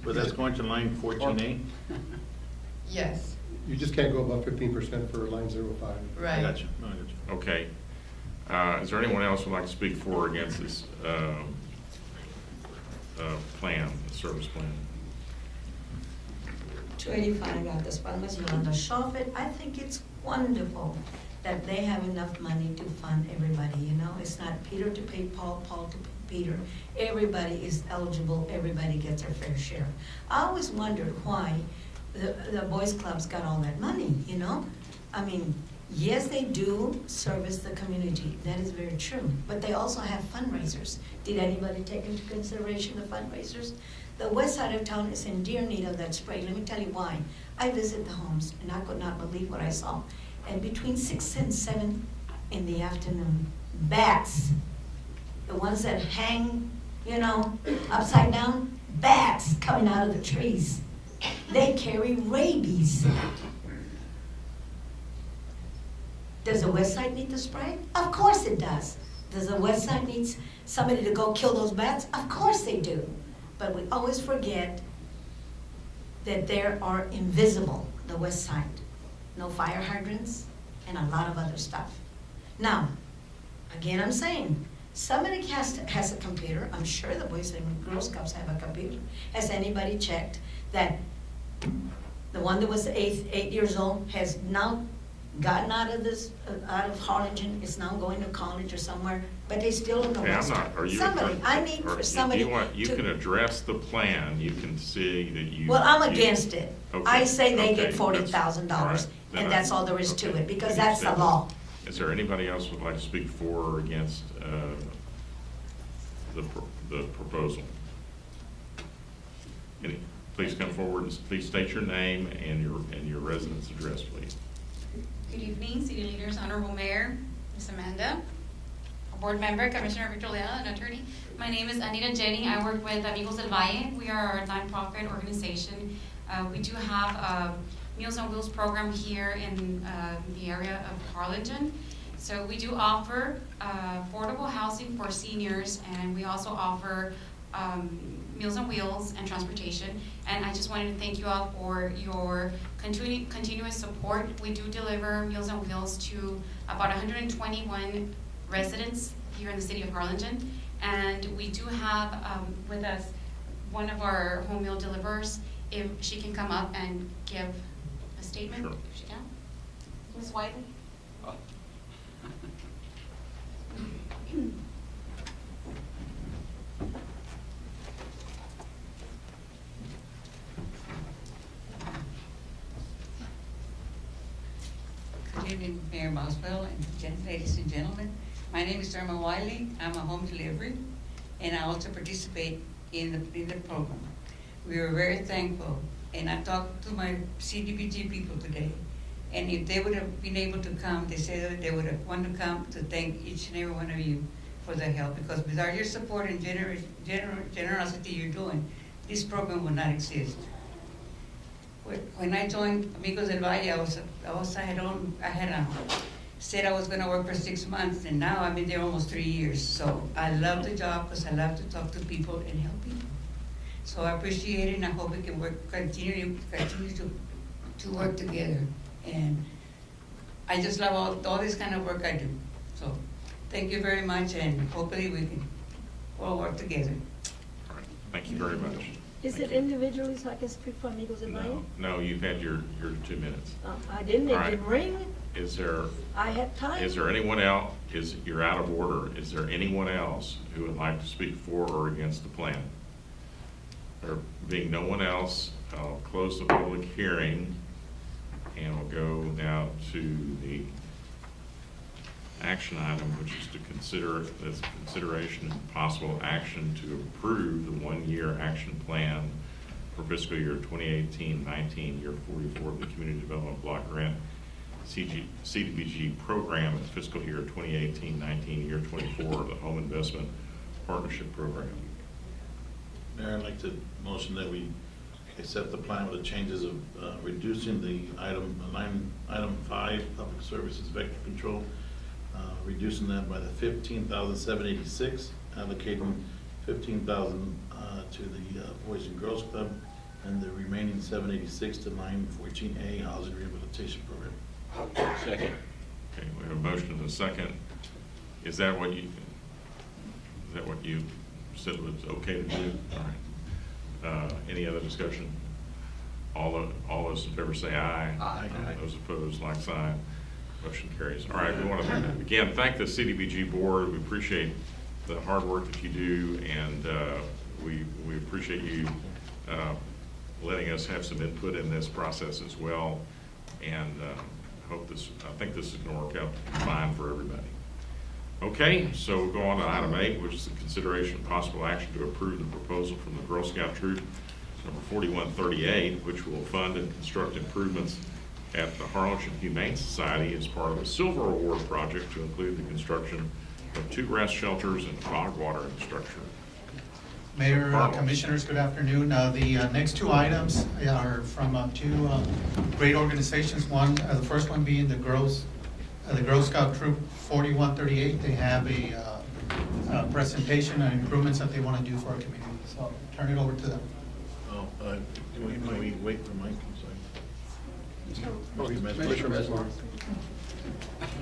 But that's going to line 14A? Yes, You just can't go above 15% for line 05. right. I got you. No, I got you. Okay. Is there anyone else who'd like to speak for or against this? plan, the service plan? 285 got this one, was Yolanda Shofit. I think it's wonderful that they have enough money to fund everybody, you know? It's not Peter to pay Paul, Paul to pay Peter. Everybody is eligible, everybody gets their fair share. I always wondered why the boys clubs got all that money, you know? I mean, yes, they do service the community, that is very true, but they also have fundraisers. Did anybody take into consideration the fundraisers? The west side of town is in dear need of that spray. Let me tell you why. I visit the homes, and I could not believe what I saw. And between 6 and 7 in the afternoon, bats, the ones that hang, you know, upside down, bats coming out of the trees. They carry rabies. Does the west side need the spray? Of course it does. Does the west side need somebody to go kill those bats? Of course they do. But we always forget that there are invisible, the west side. No fire hydrants and a lot of other stuff. Now, again, I'm saying, somebody has a computer. I'm sure the Boys and Girls Scouts have a computer. Has anybody checked that the one that was 8 years old has now gotten out of Harlingen, is now going to college or somewhere, but they still don't know Okay, what's I'm not, are you? somebody, I need for somebody You to. can address the plan, you can see that you. Well, I'm you- against it. Okay, I say they okay, get that's- $40,000, all right, then and that's all there is to okay, it, because then that's the then- law. Is there anybody else who would like to speak for or against the proposal? Please come forward and please state your name and your residence address, please. Good evening, city leaders, honorable mayor, Ms. Amanda, a board member, Commissioner Victor Leal, an attorney. My name is Anita Jenny. I work with Amigos del Valle. We are a nonprofit organization. We do have a Meals on Wheels program here in the area of Harlingen. So we do offer affordable housing for seniors, and we also offer Meals on Wheels and transportation. And I just wanted to thank you all for your continuous support. We do deliver Meals on Wheels to about 121 residents here in the city of Harlingen. And we do have with us one of our home meal deliverers, if she can come up and give a statement, Sure. if she can. Ms. Whiteley? Good evening, Mayor Boswell and ladies and gentlemen. My name is Irma Wiley. I'm a home delivery, and I also participate in the program. We are very thankful, and I talked to my CDBG people today, and if they would have been able to come, they said that they would have wanted to come to thank each and every one of you for the help, because without your support and generosity you're doing, this program would not exist. When I joined Amigos del Valle, I had said I was going to work for 6 months, and now I've been there almost 3 years. So I love the job because I love to talk to people and help people. So I appreciate it, and I hope we can continue to work together. And I just love all this kind of work I do. So thank you very much, and hopefully we can all work together. All right, thank you very much. Is it individually so I can speak for Amigos del Valle? No, you've had your 2 minutes. I didn't, All it right. didn't ring. Is there, I had time. is there anyone else, you're out of order, is there anyone else who would like to speak for or against the plan? There being no one else, I'll close the public hearing, and we'll go now to the action item, which is to consideration and possible action to approve the 1-year action plan for fiscal year 2018-19, year 44 of the Community Development Block Grant CDBG program, and fiscal year 2018-19, year 24 of the Home Investment Partnership Program. Mayor, I'd like to motion that we accept the plan with the changes of reducing the item 5, public services vector control, reducing that by the 15,786, allocating 15,000 to the Boys and Girls Club, and the remaining 786 to 914A Housing Rehabilitation Program. Second. Okay, we have a motion and a second. Is that what you said it was okay to do? All right. Any other discussion? All those in favor say aye. Aye. Those opposed, like sign. Motion carries. All right, we want to, again, thank the CDBG board. We appreciate the hard work that you do, and we appreciate you letting us have some input in this process as well. And I think this is going to work out fine for everybody. Okay, so we'll go on to item 8, which is the consideration of possible action to approve the proposal from the Girl Scout Troop number 4138, which will fund and construct improvements at the Harlingen Humane Society as part of a Silver Award project to include the construction of 2 rest shelters and bog watering structure. Mayor, Carlos. Commissioners, good afternoon. The next 2 items are from 2 great organizations. The first one being the Girl Scout Troop 4138. They have a presentation and improvements that they want to do for our community. So I'll turn it over to them. Can we wait for Mike? Oh, he's Commissioner Mesmer.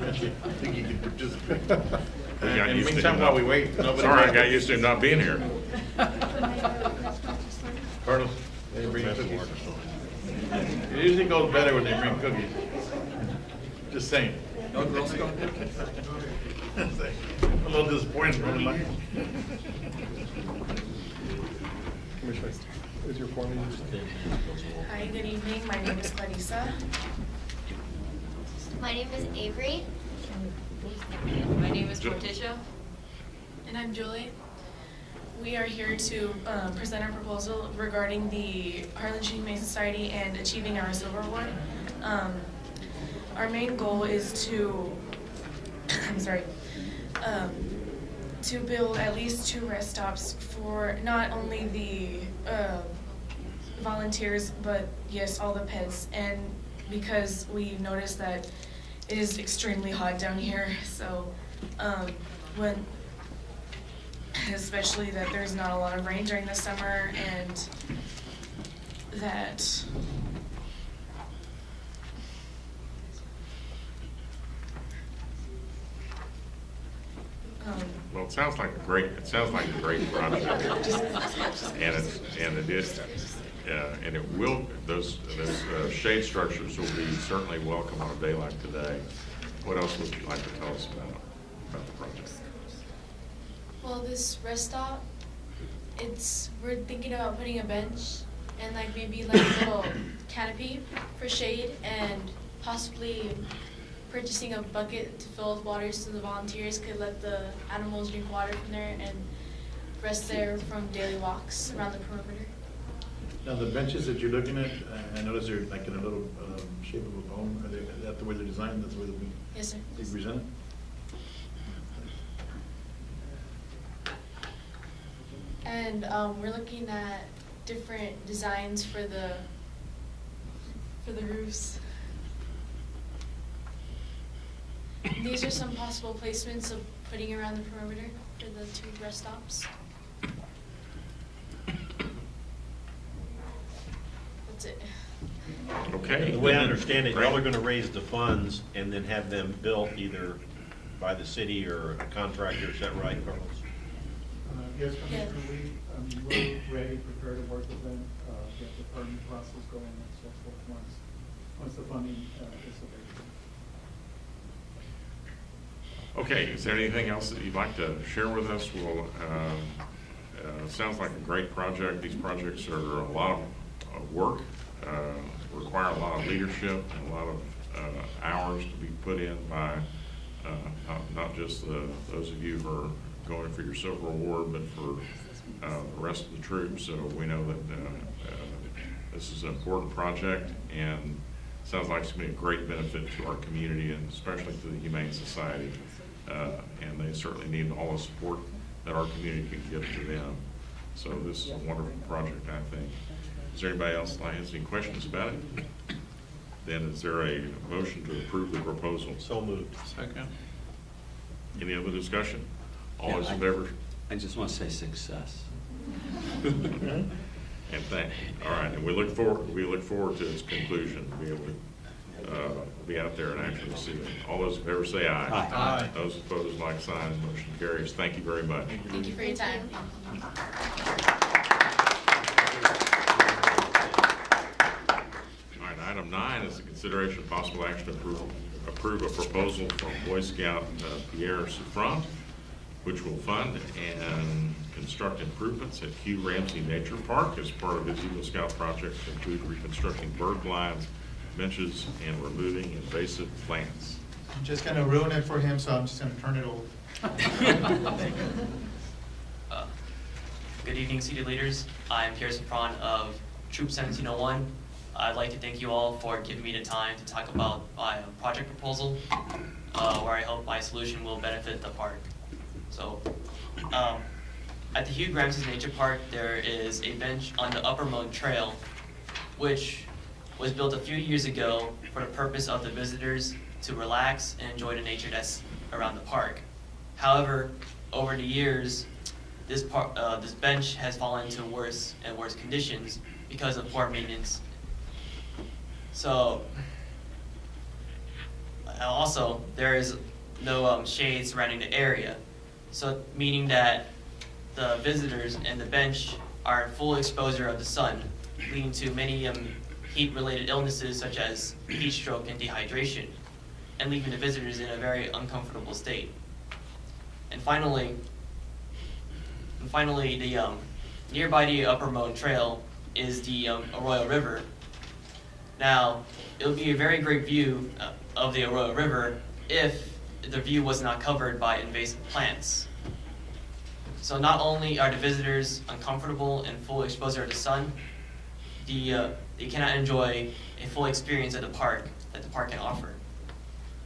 I think you could just. We got In the used to meantime, him while we not- wait. Sorry, I got used to him not being here. Carlos, they bring cookies. It usually goes better when they bring cookies. Just saying. No Girl Scout? A little disappointed, running by. Commissioner, is your form? Hi, good evening. My name is Clarissa. My name is Avery. My name is Morticia. And I'm Julie. We are here to present our proposal regarding the Harlingen Humane Society and achieving our Silver Award. Our main goal is to, to build at least 2 rest stops for not only the volunteers, but yes, all the pets. And because we noticed that it is extremely hot down here, so especially that there's not a lot of rain during the summer, and that Well, it sounds like a great project. And it is, and it will, those shade structures will be certainly welcome on a day like today. What else would you like to tell us about the project? well, this rest stop, we're thinking about putting a bench and like maybe like a little canopy for shade, and possibly purchasing a bucket to fill with water so the volunteers could let the animals drink water from there and rest there from daily walks around the perimeter. Now, the benches that you're looking at, I noticed they're like in a little shape of a bone. Are they, is that the way they're designed? That's the way that Yes, sir. they present it? And we're looking at different designs for the roofs. These are some possible placements of putting around the perimeter for the 2 rest stops. That's it. Okay. The way I understand it, y'all are gonna raise the funds and then have them built either by the city or a contractor, is that right, Carlos? Yes, Commissioner, we're ready, prepared to work with them, get the permit process going and so forth once the funding is available. Okay, is there anything else that you'd like to share with us? Well, sounds like a great project. These projects are a lot of work, require a lot of leadership and a lot of hours to be put in by not just those of you who are going for your Silver Award, but for the rest of the troops. So we know that this is an important project, and sounds like it's going to be a great benefit to our community and especially to the Humane Society. And they certainly need all the support that our community can give to them. So this is a wonderful project, I think. Is there anybody else that has any questions about it? Then is there a motion to approve the proposal? So moved. Second. Any other discussion? All those in favor? I just want to say success. And thank, all right, and we look forward to its conclusion, to be able to be out there and actually see it. All those in favor say aye. Aye. Those opposed, like sign. Motion carries. Thank you very much. Thank you for your time. All right, item 9 is the consideration of possible action to approve a proposal from Boy Scout Pierre Souffrant, which will fund and construct improvements at Hugh Ramsey Nature Park as part of his Eagle Scout project to include reconstructing bird blinds, benches, and removing invasive plants. I'm just gonna ruin it for him, so I'm just gonna turn it over. Good evening, seated leaders. I'm Pierre Souffrant of Troop 1701. I'd like to thank you all for giving me the time to talk about my project proposal, where I hope my solution will benefit the park. So, at the Hugh Ramsey Nature Park, there is a bench on the Uppermost Trail, which was built a few years ago for the purpose of the visitors to relax and enjoy the nature that's around the park. However, over the years, this bench has fallen into worse and worse conditions because of poor maintenance. So, also, there is no shade surrounding the area. So, meaning that the visitors and the bench are in full exposure of the sun, leading to many heat-related illnesses such as heat stroke and dehydration, and leaving the visitors in a very uncomfortable state. And finally, the nearby the Uppermost Trail is the Arroyo River. Now, it would be a very great view of the Arroyo River if the view was not covered by invasive plants. So not only are the visitors uncomfortable and full exposure to the sun, they cannot enjoy a full experience at the park that the park can offer.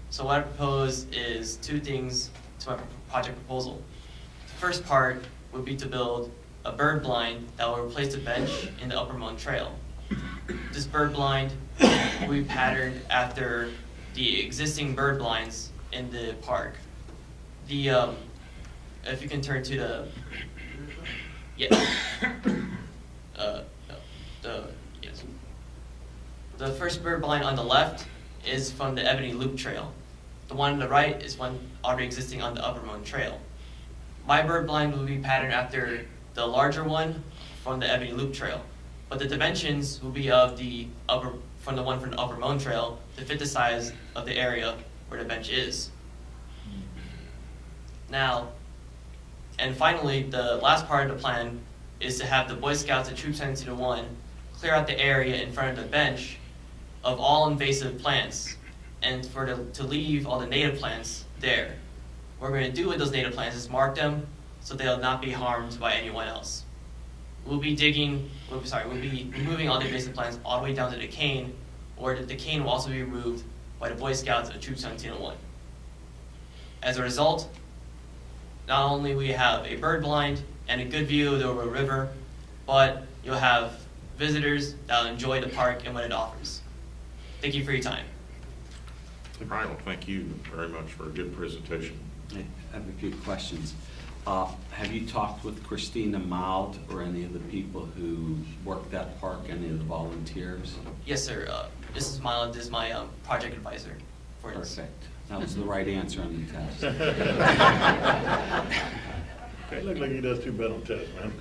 So what I propose is 2 things to my project proposal. The first part would be to build a bird blind that will replace the bench in the Uppermost Trail. This bird blind will be patterned after the existing bird blinds in the park. If you can turn to the, yes, yes. The first bird blind on the left is from the Ebony Loop Trail. The one on the right is one already existing on the Uppermost Trail. My bird blind will be patterned after the larger one from the Ebony Loop Trail, but the dimensions will be of the from the one from the Uppermost Trail to fit the size of the area where the bench is. Now, and finally, the last part of the plan is to have the Boy Scouts at Troop 1701 clear out the area in front of the bench of all invasive plants and to leave all the native plants there. What we're going to do with those native plants is mark them so they'll not be harmed by anyone else. We'll be removing all the invasive plants all the way down to the cane, or the cane will also be removed by the Boy Scouts of Troop 1701. As a result, not only will you have a bird blind and a good view of the river, but you'll have visitors that will enjoy the park and what it offers. Thank you for your time. All right, well, thank you very much for a good presentation. I have a few questions. Have you talked with Christina Mild or any of the people who work that park, any of the volunteers? Yes, sir. This is my project advisor for this. Perfect. That was the right answer on the test. It looks like he does too bad on tests, man.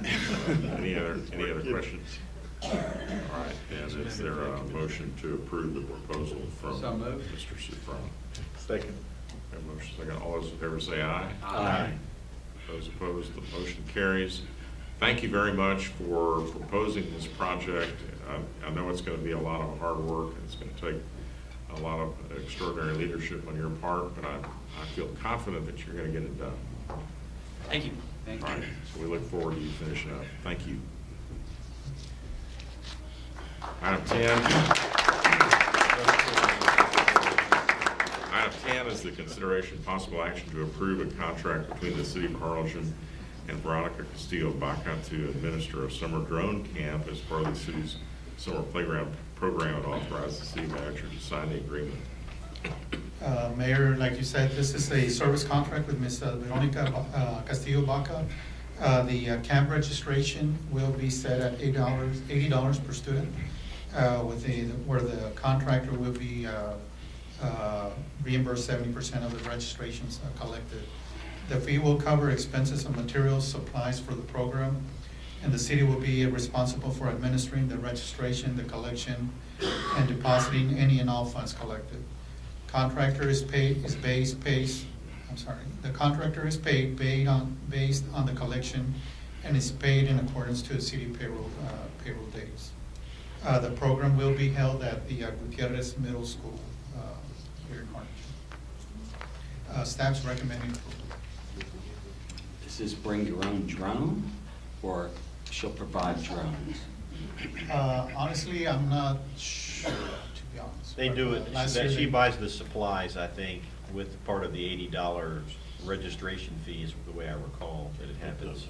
Any other questions? All right, and is there a motion to approve the proposal from So moved. Mr. Souffrant? Second. Have a motion second. All those in favor say aye. Aye. Those opposed, the motion carries. Thank you very much for proposing this project. I know it's going to be a lot of hard work, and it's going to take a lot of extraordinary leadership on your part, but I feel confident that you're going to get it done. Thank you. Thank All right, so we look forward to you finishing up. Thank you. Item 10. Item 10 is the consideration of possible action to approve a contract between the City of Harlingen and Veronica Castillo Baca to administer a summer drone camp as part of the city's summer playground program and authorize the city manager to sign the agreement. Mayor, like you said, this is a service contract with Ms. Veronica Castillo Baca. The camp registration will be set at $80 per student. where the contractor will be reimbursed 70% of the registrations collected. The fee will cover expenses of materials, supplies for the program, and the city will be responsible for administering the registration, the collection, and depositing any and all funds collected. Contractor is paid, the contractor is paid based on the collection and is paid in accordance to the city payroll dates. The program will be held at the Gutierrez Middle School here in Harlingen. Staff's recommending approval. Does this bring your own drone, or she'll provide drones? Honestly, I'm not sure, to be honest. They do it, Last year she they- buys the supplies, I think, with part of the $80 registration fee is the way I recall that it happens.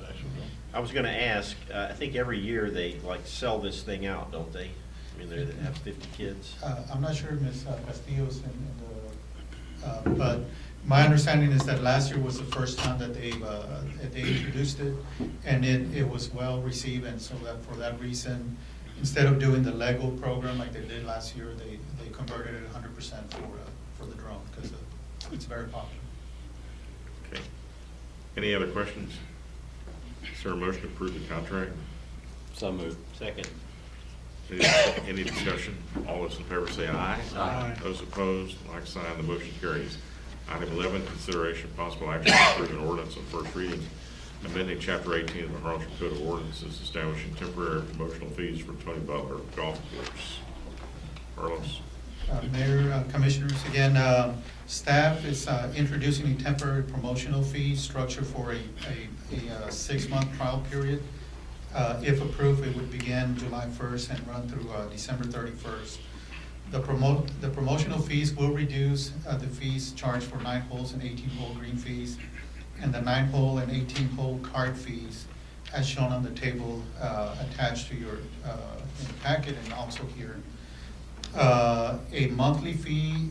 I was gonna ask, I think every year they like sell this thing out, don't they? I mean, they have 50 kids. I'm not sure Ms. Castillo's but my understanding is that last year was the first time that they introduced it, and it was well received, and so that for that reason, instead of doing the Lego program like they did last year, they converted it 100% for the drone, because it's very popular. Okay. Any other questions? Is there a motion to approve the contract? So moved. Second. Any discussion? All those in favor say aye. Aye. Those opposed, like sign, the motion carries. Item 11, consideration of possible action to approve an ordinance on first reading, amending Chapter 18 of the Harlingen Code of Ordinances, establishing temporary promotional fees for Tony Butler Golf Course. Carlos? Mayor, Commissioners, again, staff is introducing a temporary promotional fee structure for a 6-month trial period. If approved, it would begin July 1st and run through December 31st. The promotional fees will reduce the fees charged for 9-hole and 18-hole green fees, and the 9-hole and 18-hole card fees, as shown on the table attached to your packet and also here. A monthly fee,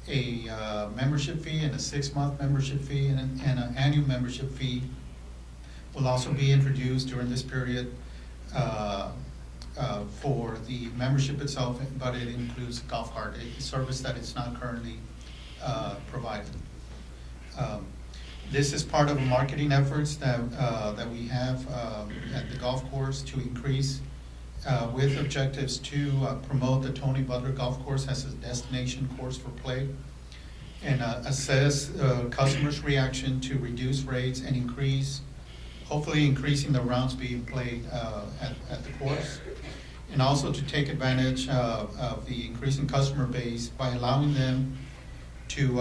a membership fee, and a 6-month membership fee, and an annual membership fee will also be introduced during this period for the membership itself, but it includes golf cart, a service that is not currently provided. This is part of marketing efforts that we have at the golf course to increase with objectives to promote the Tony Butler Golf Course as a destination course for play, and assess customers' reaction to reduce rates and hopefully increasing the rounds being played at the course, and also to take advantage of the increasing customer base by allowing them to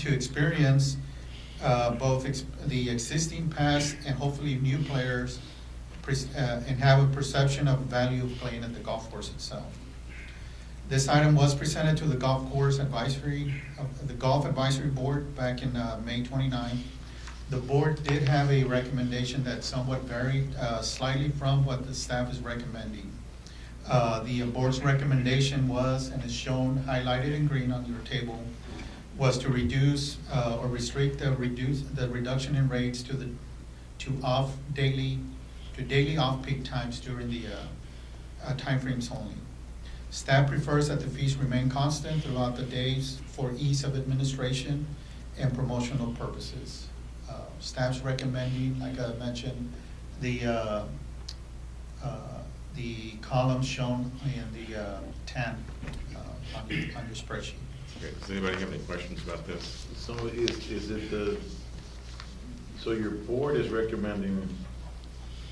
experience both the existing past and hopefully new players, and have a perception of value of playing at the golf course itself. This item was presented to the Golf Advisory Board back in May 29. The board did have a recommendation that somewhat varied slightly from what the staff is recommending. The board's recommendation was, and is shown highlighted in green on your table, was to reduce or restrict the reduction in rates to daily off-peak times during the timeframes only. Staff prefers that the fees remain constant throughout the days for ease of administration and promotional purposes. Staff's recommending, like I mentioned, the columns shown in the tan on your spreadsheet. Okay, does anybody have any questions about this? So is it so your board is recommending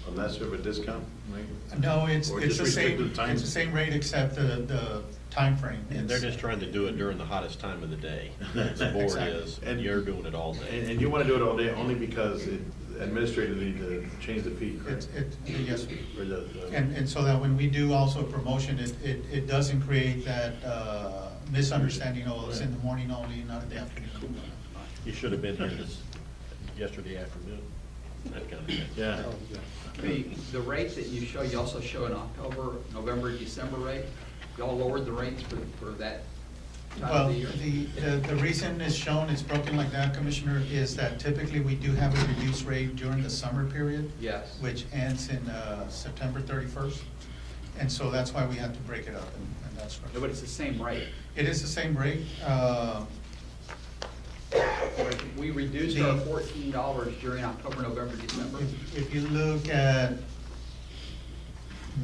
a lesser of a discount, right? No, it's Or the just restrict same, the time? it's the same rate except the timeframe. And they're just trying to do it during the hottest time of the day. The board Exactly. is, and you're doing it all day. And you want to do it all day only because it administratively to change the fee, correct? Yes, Or and so that when we do also a promotion, it doesn't create that misunderstanding, oh, it's in the morning only, not in the afternoon. You should have been here yesterday afternoon, that kind of thing. Yeah. The rate that you show, you also show an October, November, December rate. Y'all lowered the rates for that time Well, of the year? the reason it's shown, it's broken like that, Commissioner, is that typically we do have a reduced rate during the summer period. Yes. Which ends in September 31st. And so that's why we had to break it up, and that's. No, but it's the same rate. It is the same rate. We reduced our $14 during October, November, December. If you look at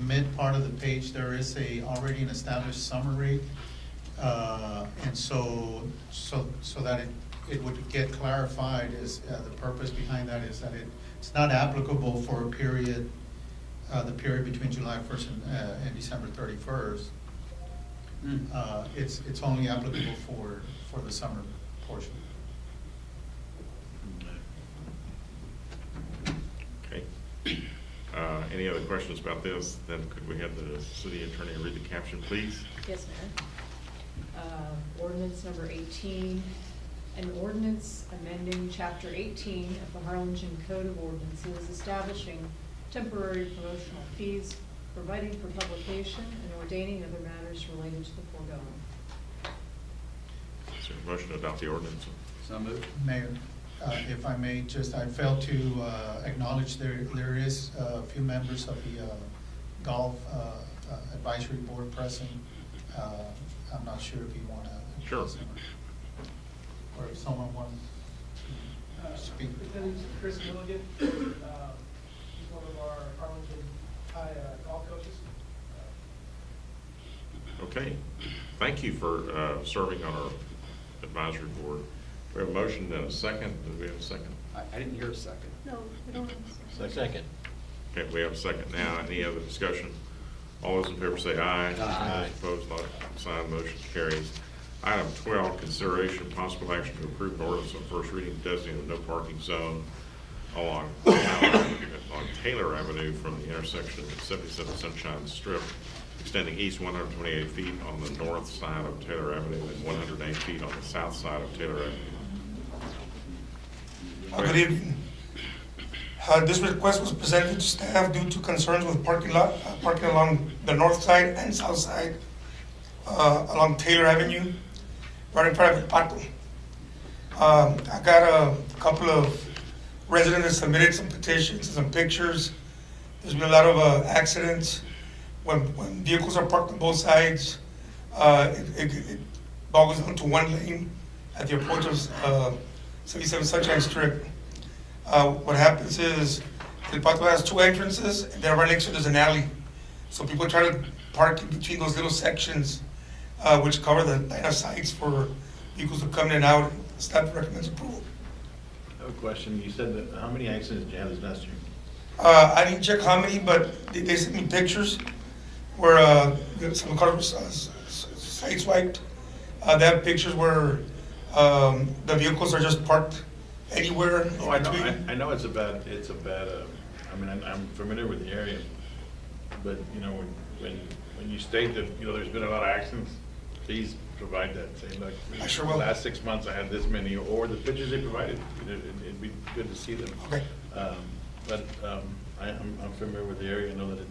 mid part of the page, there is already an established summer rate. And so that it would get clarified is, the purpose behind that is that it's not applicable for a period, the period between July 1st and December 31st. It's only applicable for the summer portion. Okay. Any other questions about this? Then could we have the city attorney read the caption, please? Yes, Mayor. Ordinance number 18, an ordinance amending Chapter 18 of the Harlingen Code of Ordinances establishing temporary promotional fees, providing for publication, and ordaining other matters related to the foregoing. Is there a motion to adopt the ordinance? So moved. Mayor, if I may, I failed to acknowledge there is a few members of the Golf Advisory Board present. I'm not sure if you want to. Sure. Or if someone wants to speak. Chris Milligan, he's one of our Harlingen High golf coaches. Okay. Thank you for serving on our advisory board. We have a motion and a second. Do we have a second? I didn't hear a second. No, we don't have a second. Second. Okay, we have a second now. Any other discussion? All those in favor say aye. Aye. Those opposed, like sign, motion carries. Item 12, consideration possible action to approve an ordinance on first reading designating no parking zone along Taylor Avenue from the intersection of 77 Sunshine Strip, extending east 128 feet on the north side of Taylor Avenue and 108 feet on the south side of Taylor Avenue. Good evening. This request was presented to staff due to concerns with parking along the north side and south side along Taylor Avenue, right in front of El Pato. I got a couple of residents that submitted some petitions and some pictures. There's been a lot of accidents when vehicles are parked on both sides. It boggles down to one lane at the approach of 77 Sunshine Strip. What happens is El Pato has two entrances, and then right next to it there's an alley. So people try to park in between those little sections, which cover the line of sights for vehicles to come in and out. Staff recommends approval. I have a question. You said that, how many accidents did you have this last year? I didn't check how many, but they sent me pictures where some cars were sideswiped. They have pictures where the vehicles are just parked anywhere. Oh, I know it's a bad, I mean, I'm familiar with the area, but, you know, when you state that, you know, there's been a lot of accidents, please provide that, say, look, I sure will. the last 6 months I had this many, or the pictures they provided, it'd be good to see them. Okay. But I'm familiar with the area, I know that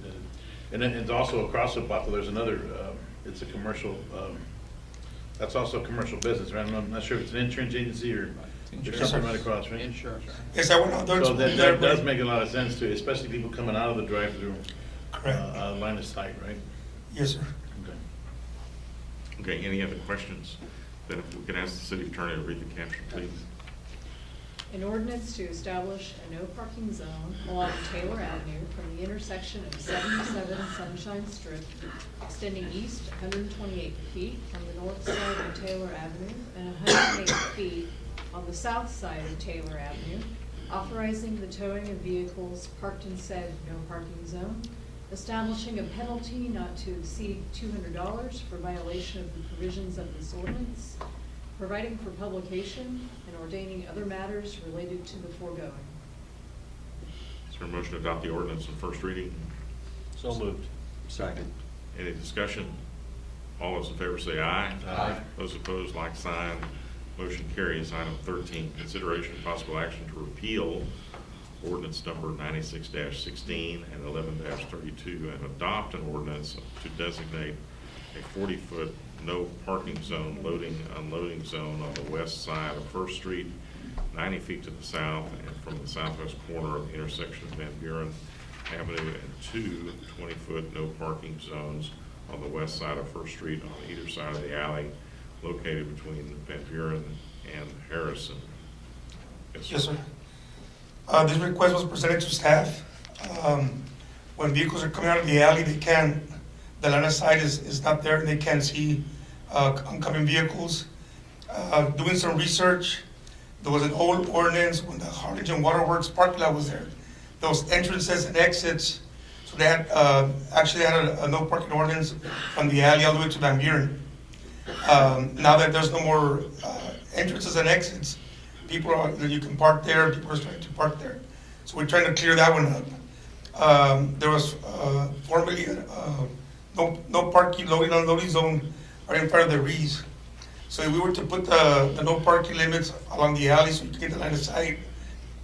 and then it's also across the Butler, there's another, it's a commercial, that's also a commercial business, right? I'm not sure if it's an insurance agency or there's something right across, right? Insurance. Yes, I went out there. So that does make a lot of sense too, especially people coming out of the drive-through. Correct. Line of sight, right? Yes, sir. Okay. Okay, any other questions? Then if we can ask the city attorney to read the caption, please. An ordinance to establish a no parking zone along Taylor Avenue from the intersection of 77 Sunshine Strip, extending east 128 feet on the north side of Taylor Avenue and 108 feet on the south side of Taylor Avenue, authorizing the towing of vehicles parked in said no parking zone, establishing a penalty not to exceed $200 for violation of the provisions of this ordinance, providing for publication, and ordaining other matters related to the foregoing. Is there a motion to adopt the ordinance on first reading? So moved. Second. Any discussion? All those in favor say aye. Aye. Those opposed, like sign. Motion carries. Item 13, consideration of possible action to repeal ordinance number 96-16 and 11-32 and adopt an ordinance to designate a 40-foot no parking zone, loading, unloading zone on the west side of First Street, 90 feet to the south and from the southwest corner of the intersection of Van Buren Avenue, and two 20-foot no parking zones on the west side of First Street on either side of the alley located between Van Buren and Harrison. Yes, sir. This request was presented to staff. When vehicles are coming out of the alley, the line of sight is not there, and they can't see oncoming vehicles. Doing some research, there was an old ordinance when the Harlingen Waterworks parking lot was there. Those entrances and exits, so they had, actually had a no parking ordinance from the alley all the way to Van Buren. Now that there's no more entrances and exits, you can park there, people are starting to park there. So we're trying to clear that one up. There was formerly no parking, loading, unloading zone right in front of the Rees. So if we were to put the no parking limits along the alley so you can get the line of sight,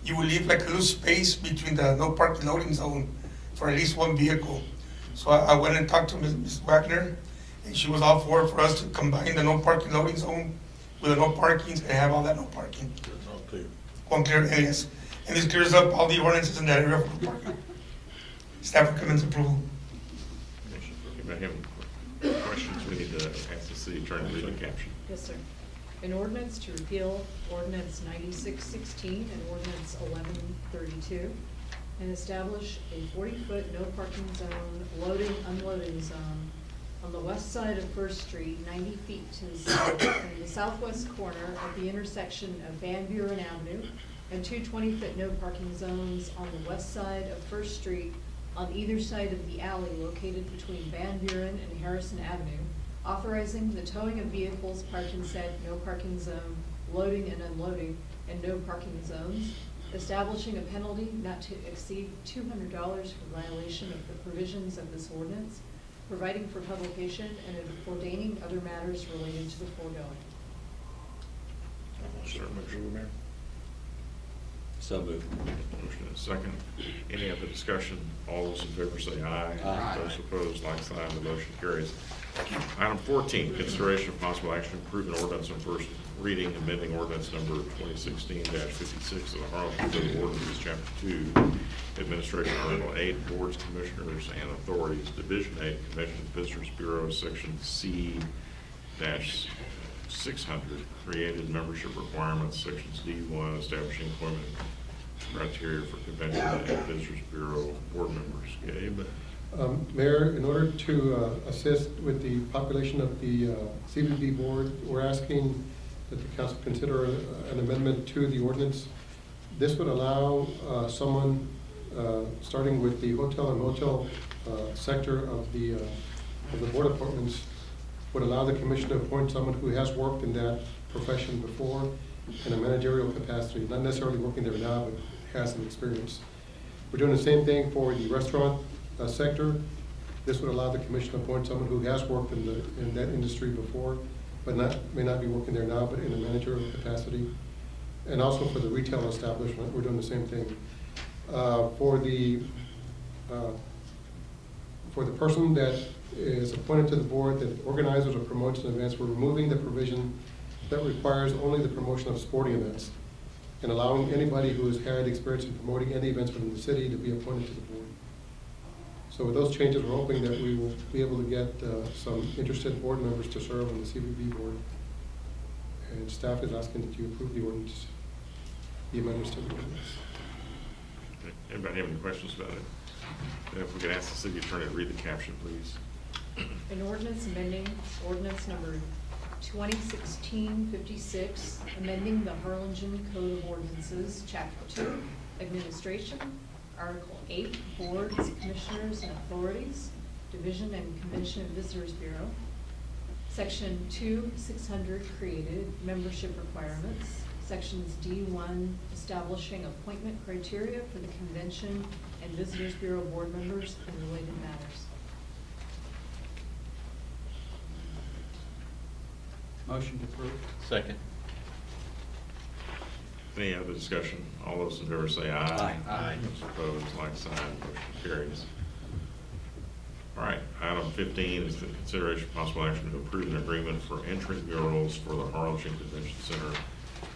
you would leave like a little space between the no parking loading zone for at least one vehicle. So I went and talked to Ms. Wagner, and she was all for us to combine the no parking loading zone with the no parkings and have all that no parking. It's all clear. One clear areas. And this clears up all the ordinances in that area for parking. Staff recommends approval. Anybody have any questions? We need to ask the city attorney to read the caption. Yes, sir. An ordinance to repeal Ordinance 9616 and Ordinance 1132 and establish a 40-foot no parking zone, loading, unloading zone on the west side of First Street, 90 feet to the south, in the southwest corner of the intersection of Van Buren Avenue, and two 20-foot no parking zones on the west side of First Street on either side of the alley located between Van Buren and Harrison Avenue, authorizing the towing of vehicles parked in said no parking zone, loading and unloading, and no parking zones, establishing a penalty not to exceed $200 for violation of the provisions of this ordinance, providing for publication, and ordaining other matters related to the foregoing. So moved. Motion and second. Any other discussion? All those in favor say aye. Aye. Those opposed, like sign. The motion carries. Item 14, consideration of possible action to approve an ordinance on first reading, amending ordinance number 2016-56 of the Harlingen Code of Ordinances, Chapter 2, Administration Article 8, Boards, Commissioners, and Authorities, Division 8, Commission Visitors Bureau, Section C-600, created membership requirements, Sections D1, establishing employment criteria for Convention and Visitors Bureau board members. Gabe? Mayor, in order to assist with the population of the CBB board, we're asking that the council consider an amendment to the ordinance. This would allow someone, starting with the hotel and motel sector of the board appointments, would allow the commission to appoint someone who has worked in that profession before in a managerial capacity, not necessarily working there now, but has some experience. We're doing the same thing for the restaurant sector. This would allow the commission to appoint someone who has worked in that industry before, but may not be working there now, but in a managerial capacity. And also for the retail establishment, we're doing the same thing. For the person that is appointed to the board that organizes or promotes an event, we're removing the provision that requires only the promotion of sporting events and allowing anybody who has had experience in promoting any events within the city to be appointed to the board. So with those changes, we're hoping that we will be able to get some interested board members to serve on the CBB board. And staff is asking that you approve the ordinance, the amendments to the ordinance. Okay. Anybody have any questions about it? If we could ask the city attorney to read the caption, please. An ordinance amending ordinance number 2016-56, amending the Harlingen Code of Ordinances, Chapter 2, Administration, Article 8, Boards, Commissioners, and Authorities, Division and Convention and Visitors Bureau, Section 2-600, created membership requirements, Sections D1, establishing appointment criteria for the Convention and Visitors Bureau board members and related matters. Motion to approve. Second. Any other discussion? All those in favor say aye. Aye. Those opposed, like sign. Motion carries. All right, Item 15 is the consideration of possible action to approve an agreement for entering murals for the Harlingen Convention Center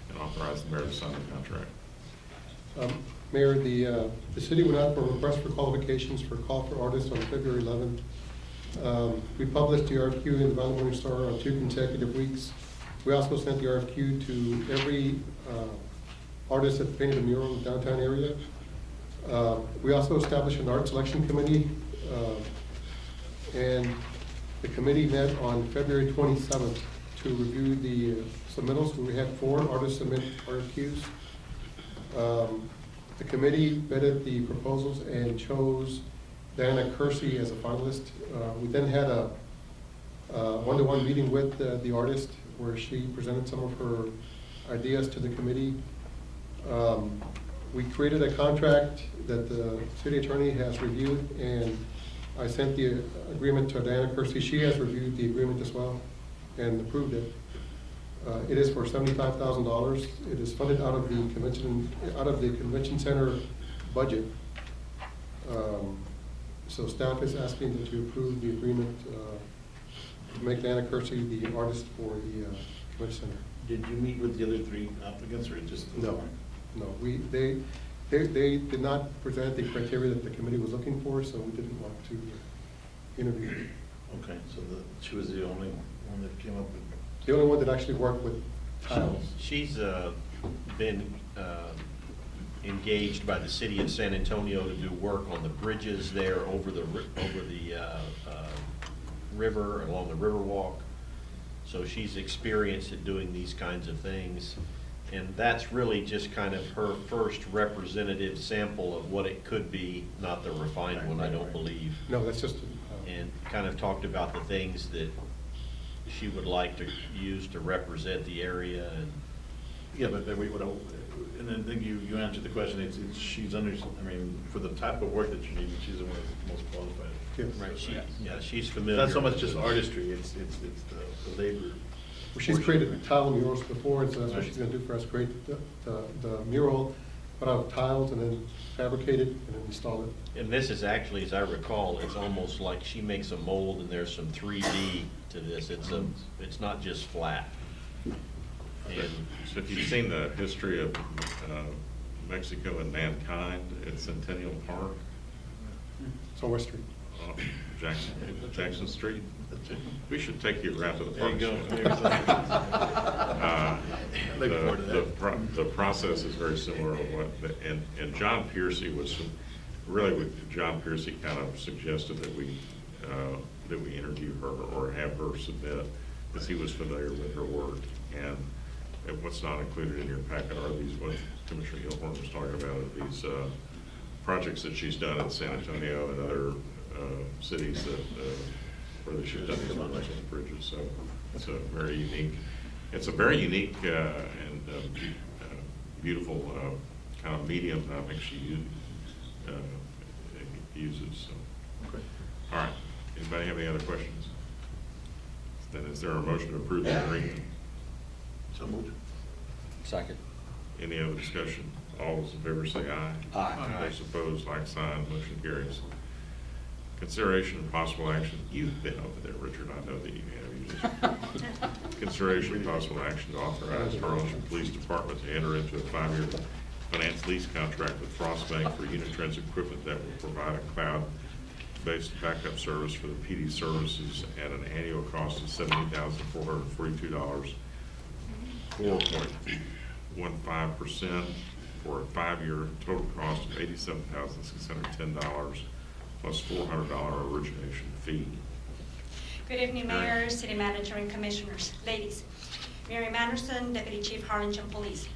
and authorize the mayor to sign the contract. Mayor, the city went out for a request for qualifications for call for artists on February 11th. We published the RFQ in the Valley Morning Star on 2 consecutive weeks. We also sent the RFQ to every artist that painted a mural in the downtown area. We also established an art selection committee, and the committee met on February 27th to review the submittals. We had 4 artists submit RFQs. The committee vetted the proposals and chose Diana Kersey as a finalist. We then had a one-to-one meeting with the artist where she presented some of her ideas to the committee. We created a contract that the city attorney has reviewed, and I sent the agreement to Diana Kersey. She has reviewed the agreement as well and approved it. It is for $75,000. It is funded out of the convention center budget. So staff is asking that you approve the agreement to make Diana Kersey the artist for the convention center. Did you meet with the other 3 applicants, or just? No. They did not present the criteria that the committee was looking for, so we didn't want to interview. Okay, so she was the only one that came up with. The only one that actually worked with tiles. She's been engaged by the city of San Antonio to do work on the bridges there over the river, along the Riverwalk. So she's experienced at doing these kinds of things. And that's really just kind of her first representative sample of what it could be, not the refined one, I don't believe. No, that's just. And kind of talked about the things that she would like to use to represent the area. And Yeah, but and then I think you answered the question. She's for the type of work that you need, she's the one that's most qualified. Yes. Right, she's familiar. Not so much just artistry, it's the labor. Well, she's created tile murals before, and so that's what she's gonna do for us, create the mural, put out tiles and then fabricate it and then install it. And this is actually, as I recall, it's almost like she makes a mold and there's some 3D to this. It's not just flat. And So if you've seen the history of Mexico and mankind at Centennial Park, So West Street. Jackson Street, we should take you around to the There park. you go. Looking forward to that. The process is very similar to what, and John Piercy was, really what John Piercy kind of suggested that we interview her or have her submit, because he was familiar with her work. And what's not included in your packet are these, what Commissioner Gilhorn was talking about, are these projects that she's done in San Antonio and other cities that where they should have done these projects on the bridges. So it's a very unique and beautiful kind of medium that I think she uses. So. Okay. All right. Anybody have any other questions? Then is there a motion to approve the agreement? So moved. Second. Any other discussion? All those in favor say aye. Aye. Those opposed, like sign, motion carries. Consideration and possible action, you've been over there, Richard, I know that you have. Consideration and possible action to authorize Harlingen Police Department to enter into a 5-year finance lease contract with Frost Bank for Unitrends equipment that will provide a cloud-based backup service for the PD services at an annual cost of $70,442, 4.15% for a 5-year total cost of $87,610 plus $400 origination fee. Good evening, Mayor, City Manager, and Commissioners. Ladies, Mary Manderson, Deputy Chief, Harlingen Police.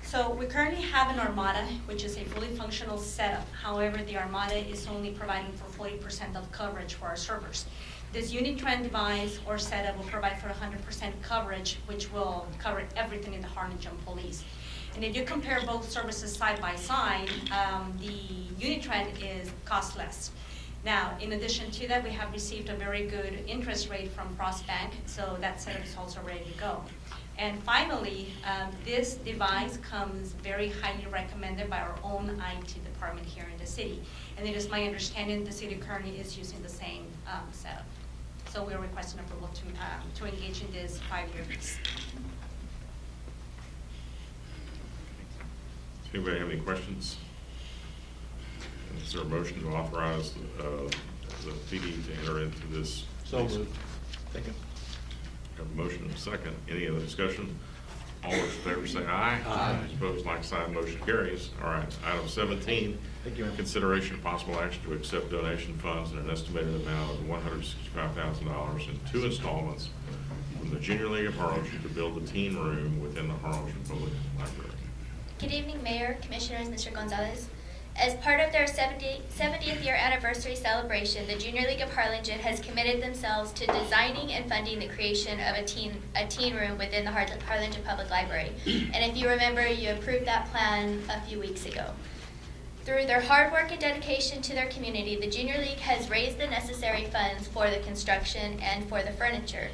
So we currently have an Armada, which is a fully functional setup. However, the Armada is only providing for 40% of coverage for our servers. This Unitrend device or setup will provide for 100% coverage, which will cover everything in the Harlingen Police. And if you compare both services side by side, the Unitrend is cost less. Now, in addition to that, we have received a very good interest rate from Frost Bank, so that setup is also ready to go. And finally, this device comes very highly recommended by our own IT department here in the city. And it is my understanding the city currently is using the same setup. So we're requesting approval to engage in this 5-year lease. Does anybody have any questions? Is there a motion to authorize the PD to enter into this? So lease? moved. Second. Have a motion and a second. Any other discussion? All those in favor say aye. Aye. Opposed, like sign, motion carries. All right, item 17. Thank you, ma'am. Consideration of possible action to accept donation funds in an estimated amount of $165,000 in 2 installments from the Junior League of Harlingen to build a teen room within the Harlingen Public Library. Good evening, Mayor, Commissioners, Mr. Gonzalez. As part of their 70th year anniversary celebration, the Junior League of Harlingen has committed themselves to designing and funding the creation of a teen room within the Harlingen Public Library. And if you remember, you approved that plan a few weeks ago. Through their hard work and dedication to their community, the Junior League has raised the necessary funds for the construction and for the furniture.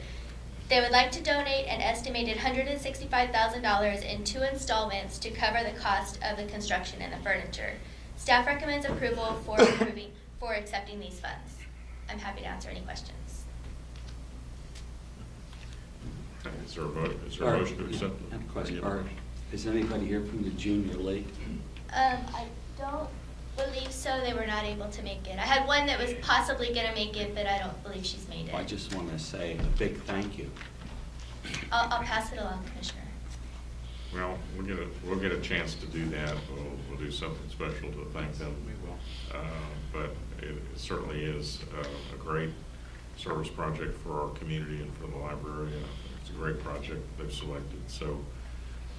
They would like to donate an estimated $165,000 in 2 installments to cover the cost of the construction and the furniture. Staff recommends approval for accepting these funds. I'm happy to answer any questions. Is there a vote? Is there a motion to accept? I have a question. Is anybody here from the Junior League? I don't believe so. They were not able to make it. I had one that was possibly going to make it, but I don't believe she's made it. I just want to say a big thank you. I'll pass it along, Commissioner. Well, we'll get a chance to do that. We'll do something special to thank them. We will. But it certainly is a great service project for our community and for the library. It's a great project they've selected. So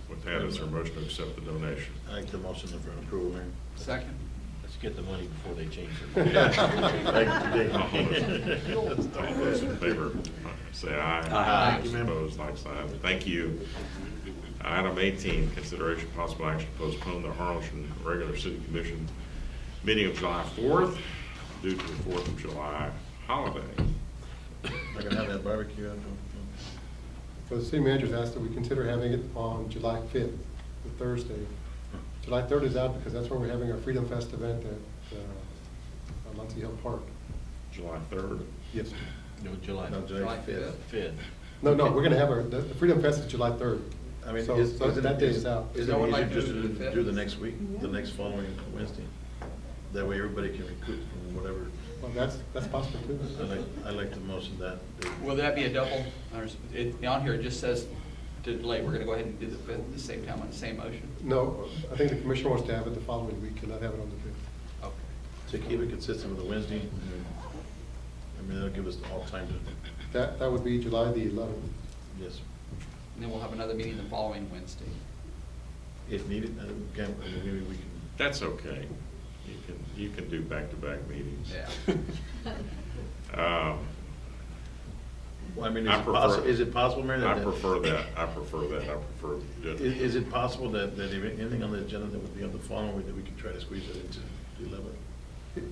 with that, is there a motion to accept the donation? I make the motion for approval, Mayor. Second. Let's get the money before they change it. All those in favor, say aye. Aye. Thank you, ma'am. Opposed, like sign. Thank you. Item 18, consideration possible action to postpone the Harlingen regular city commission meeting of July 4th due to the 4th of July holiday. I can have that barbecue out So the city manager's asked that we consider having it on July 5th, the Thursday. July 3rd is out because that's when we're having our Freedom Fest event at Muncie Hill Park. July 3rd? Yes. No, July 5th. 5th. No, we're going to have the Freedom Fest is July 3rd. I mean, So that day is out. Is No one it like easier just to do the to fifth? do the next week, the next following Wednesday? That way everybody can recoup from whatever. Well, that's possible too. I like to motion that. Will that be a double? On here, it just says to delay. We're going to go ahead and do the 5th at the same time on the same motion? No, I think the commissioner wants to have it the following week and not have it on the 5th. Okay. To keep it consistent with the Wednesday, I mean, that'll give us all time to, That would be July the 11th. yes, And then we'll have another meeting the following Wednesday. if needed, again, maybe we can. That's okay. You can do back-to-back meetings. Yeah. Well, I mean, I prefer- is it possible, Mayor? I prefer that. I prefer doing it. Is it possible that if anything on the agenda that would be on the following week, that we could try to squeeze it into the 11th?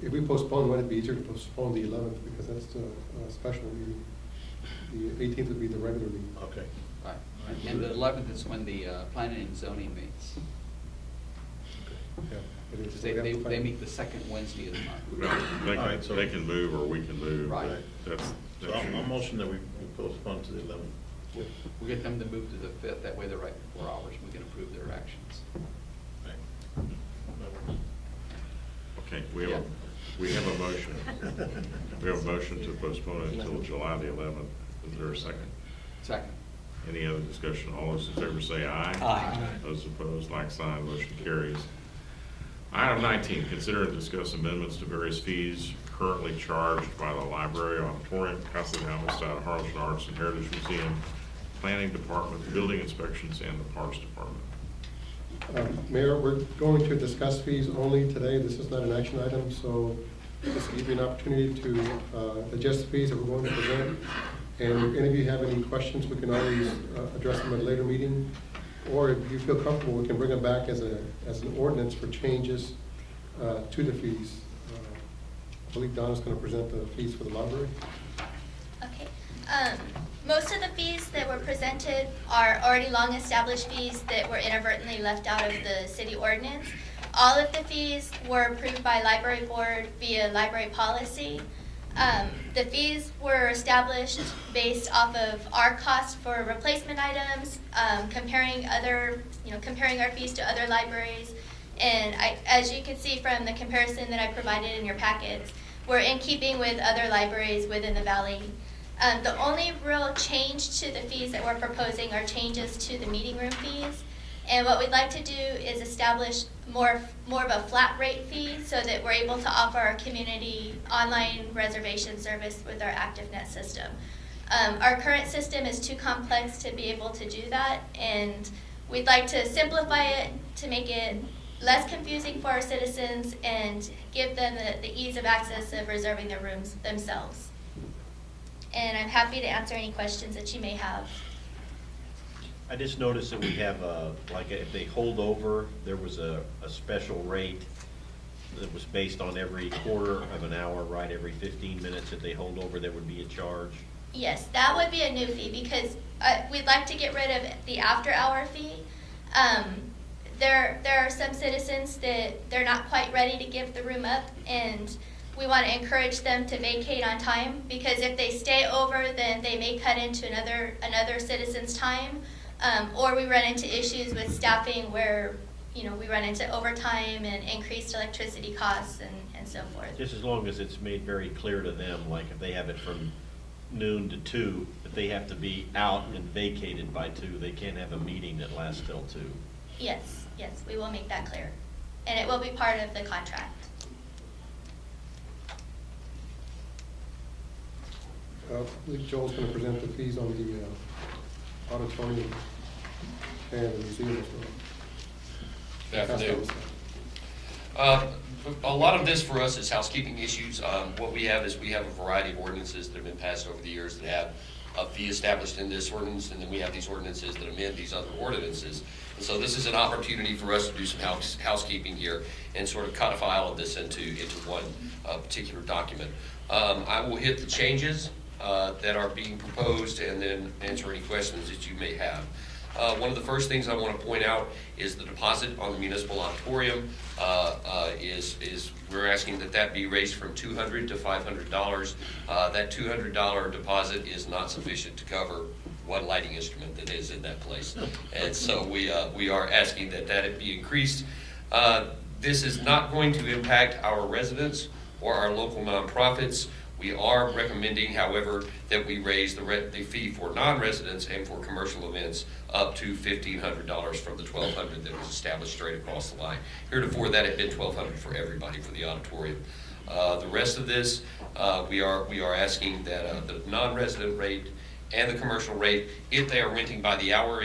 If we postpone, would it be easier to postpone the 11th because that's the special meeting? The 18th would be the regular meeting. Okay. Right. And the 11th is when the planning and zoning meets. Yeah, it is. They meet the second Wednesday of the month. Well, All right, so- they can move or we can move. Right. So I'll motion that we postpone to the 11th. We'll get them to move to the 5th, that way they're right before ours, we can approve their actions. Okay, we have a motion. We have a motion to postpone it until July the 11th. Is there a second? Second. Any other discussion? All those in favor say aye. Aye. Those opposed, like sign, motion carries. Item 19, consider and discuss amendments to various fees currently charged by the Library, Auditorium, Casa de Amistad, Harlingen Arts and Heritage Museum, Planning Department, Building Inspections, and the Parks Department. Mayor, we're going to discuss fees only today. This is not an action item, so this will give you an opportunity to adjust the fees that we're going to present. And if any of you have any questions, we can always address them at a later meeting. Or if you feel comfortable, we can bring them back as an ordinance for changes to the fees. I believe Donna's going to present the fees for the library. Okay. Most of the fees that were presented are already long-established fees that were inadvertently left out of the city ordinance. All of the fees were approved by library board via library policy. The fees were established based off of our cost for replacement items, comparing our fees to other libraries. And as you can see from the comparison that I provided in your packets, we're in keeping with other libraries within the valley. The only real change to the fees that we're proposing are changes to the meeting room fees. And what we'd like to do is establish more of a flat rate fee so that we're able to offer our community online reservation service with our ActiveNet system. Our current system is too complex to be able to do that, and we'd like to simplify it to make it less confusing for our citizens and give them the ease of access of reserving their rooms themselves. And I'm happy to answer any questions that you may have. I just noticed that we have, like, if they hold over, there was a special rate that was based on every quarter of an hour, right? Every 15 minutes that they hold over, there would be a charge. Yes, that would be a new fee because we'd like to get rid of the after-hour fee. There are some citizens that they're not quite ready to give the room up, and we want to encourage them to vacate on time, because if they stay over, then they may cut into another citizen's time, or we run into issues with staffing where we run into overtime and increased electricity costs and so forth. Just as long as it's made very clear to them, like if they have it from noon to 2, if they have to be out and vacated by 2, they can't have a meeting that lasts till 2. Yes, we will make that clear, and it will be part of the contract. I believe Joel's going to present the fees on the auditorium and the museum as well. Good afternoon. A lot of this for us is housekeeping issues. What we have is we have a variety of ordinances that have been passed over the years that have a fee established in this ordinance, and then we have these ordinances that amend these other ordinances. And so this is an opportunity for us to do some housekeeping here and sort of codify all of this into one particular document. I will hit the changes that are being proposed and then answer any questions that you may have. One of the first things I want to point out is the deposit on the municipal auditorium. We're asking that be raised from $200 to $500. That $200 deposit is not sufficient to cover one lighting instrument that is in that place, and so we are asking that it be increased. This is not going to impact our residents or our local nonprofits. We are recommending, however, that we raise the fee for non-residents and for commercial events up to $1,500 from the $1,200 that was established straight across the line. Heretofore, that had been $1,200 for everybody for the auditorium. The rest of this, we are asking that the non-resident rate and the commercial rate, if they are renting by the hour,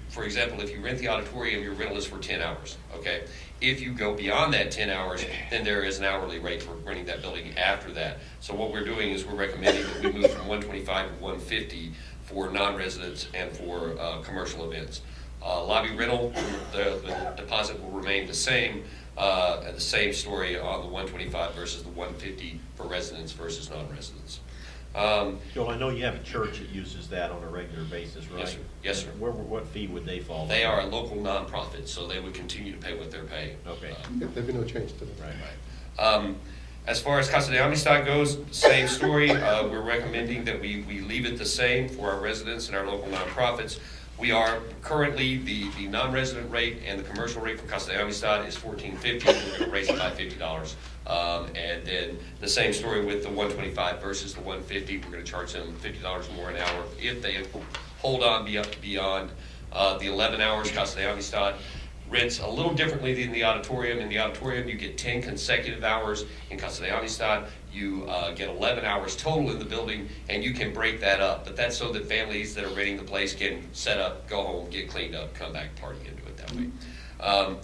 for example, if you rent the auditorium, your rental is for 10 hours, okay? If you go beyond that 10 hours, then there is an hourly rate for renting that building after that. So what we're doing is we're recommending that we move from $125 to $150 for non-residents and for commercial events. Lobby rental, the deposit will remain the same story on the $125 versus the $150 for residents versus non-residents. Joel, I know you have a church that uses that on a regular basis, right? Yes, sir. Yes, sir. What fee would they fall? They are a local nonprofit, so they would continue to pay what they're paying. Okay. There'd be no change to that. Right. As far as Casa de Amistad goes, same story. We're recommending that we leave it the same for our residents and our local nonprofits. We are currently, the non-resident rate and the commercial rate for Casa de Amistad is $14.50. We're going to raise it by $50. And then the same story with the $125 versus the $150. We're going to charge them $50 more an hour if they hold on beyond the 11 hours. Casa de Amistad rents a little differently than the auditorium. In the auditorium, you get 10 consecutive hours. In Casa de Amistad, you get 11 hours total in the building, and you can break that up. But that's so that families that are renting the place can set up, go home, get cleaned up, come back, party, and do it that way.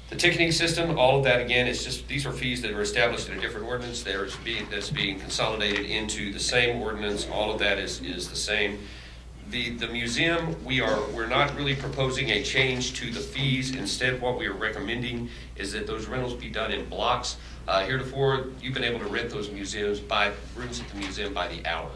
The ticketing system, all of that, again, is just, these are fees that are established in a different ordinance. That's being consolidated into the same ordinance. All of that is the same. The museum, we're not really proposing a change to the fees. Instead, what we are recommending is that those rentals be done in blocks. Heretofore, you've been able to rent those rooms at the museum by the hour.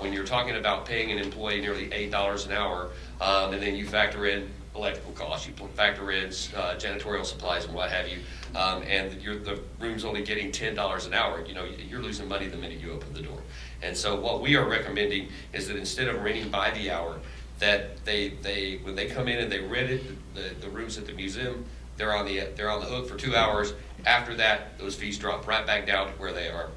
When you're talking about paying an employee nearly $8 an hour, and then you factor in electrical costs, you factor in janitorial supplies and what have you, and the room's only getting $10 an hour, you know, you're losing money the minute you open the door. And so what we are recommending is that instead of renting by the hour, that they when they come in and they rent it, the rooms at the museum, they're on the hook for 2 hours. After that, those fees drop right back down to where they are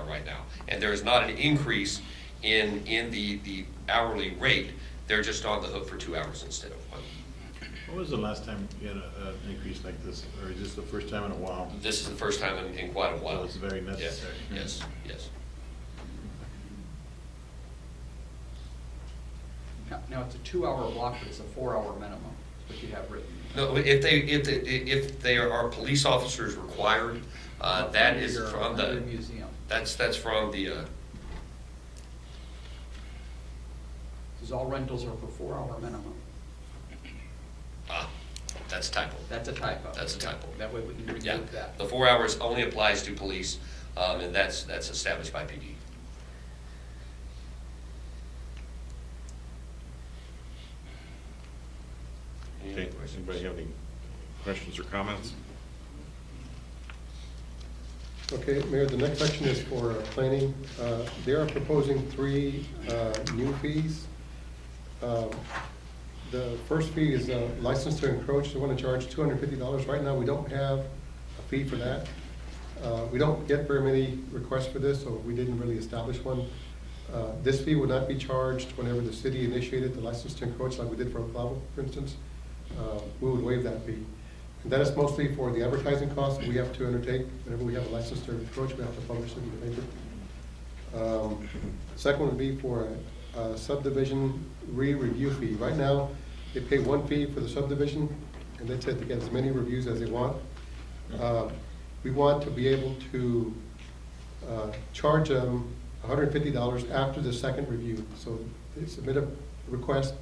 right now. And there is not an increase in the hourly rate. They're just on the hook for 2 hours instead of 1. When was the last time you had an increase like this, or is this the first time in a while? This is the first time in quite a while. So it's very necessary. Yes. Now, it's a 2-hour block, but it's a 4-hour minimum, is what you have written. No, if they are police officers required, that is from the museum. That's from the. Because all rentals are for 4-hour minimum. That's a typo. That's a typo. That's a typo. That way we can remove that. The 4 hours only applies to police, and that's established by PD. Okay, anybody have any questions or comments? Okay, Mayor, the next section is for planning. They are proposing 3 new fees. The first fee is license to encroach. They want to charge $250. Right now, we don't have a fee for that. We don't get very many requests for this, so we didn't really establish one. This fee would not be charged whenever the city initiated the license to encroach, like we did for Oklahoma, for instance. We would waive that fee. And that is mostly for the advertising costs that we have to undertake. Whenever we have a license to encroach, we have to publish it in the paper. Second one would be for a subdivision re-review fee. Right now, they pay 1 fee for the subdivision, and they tend to get as many reviews as they want. We want to be able to charge them $150 after the second review. So they submit a request,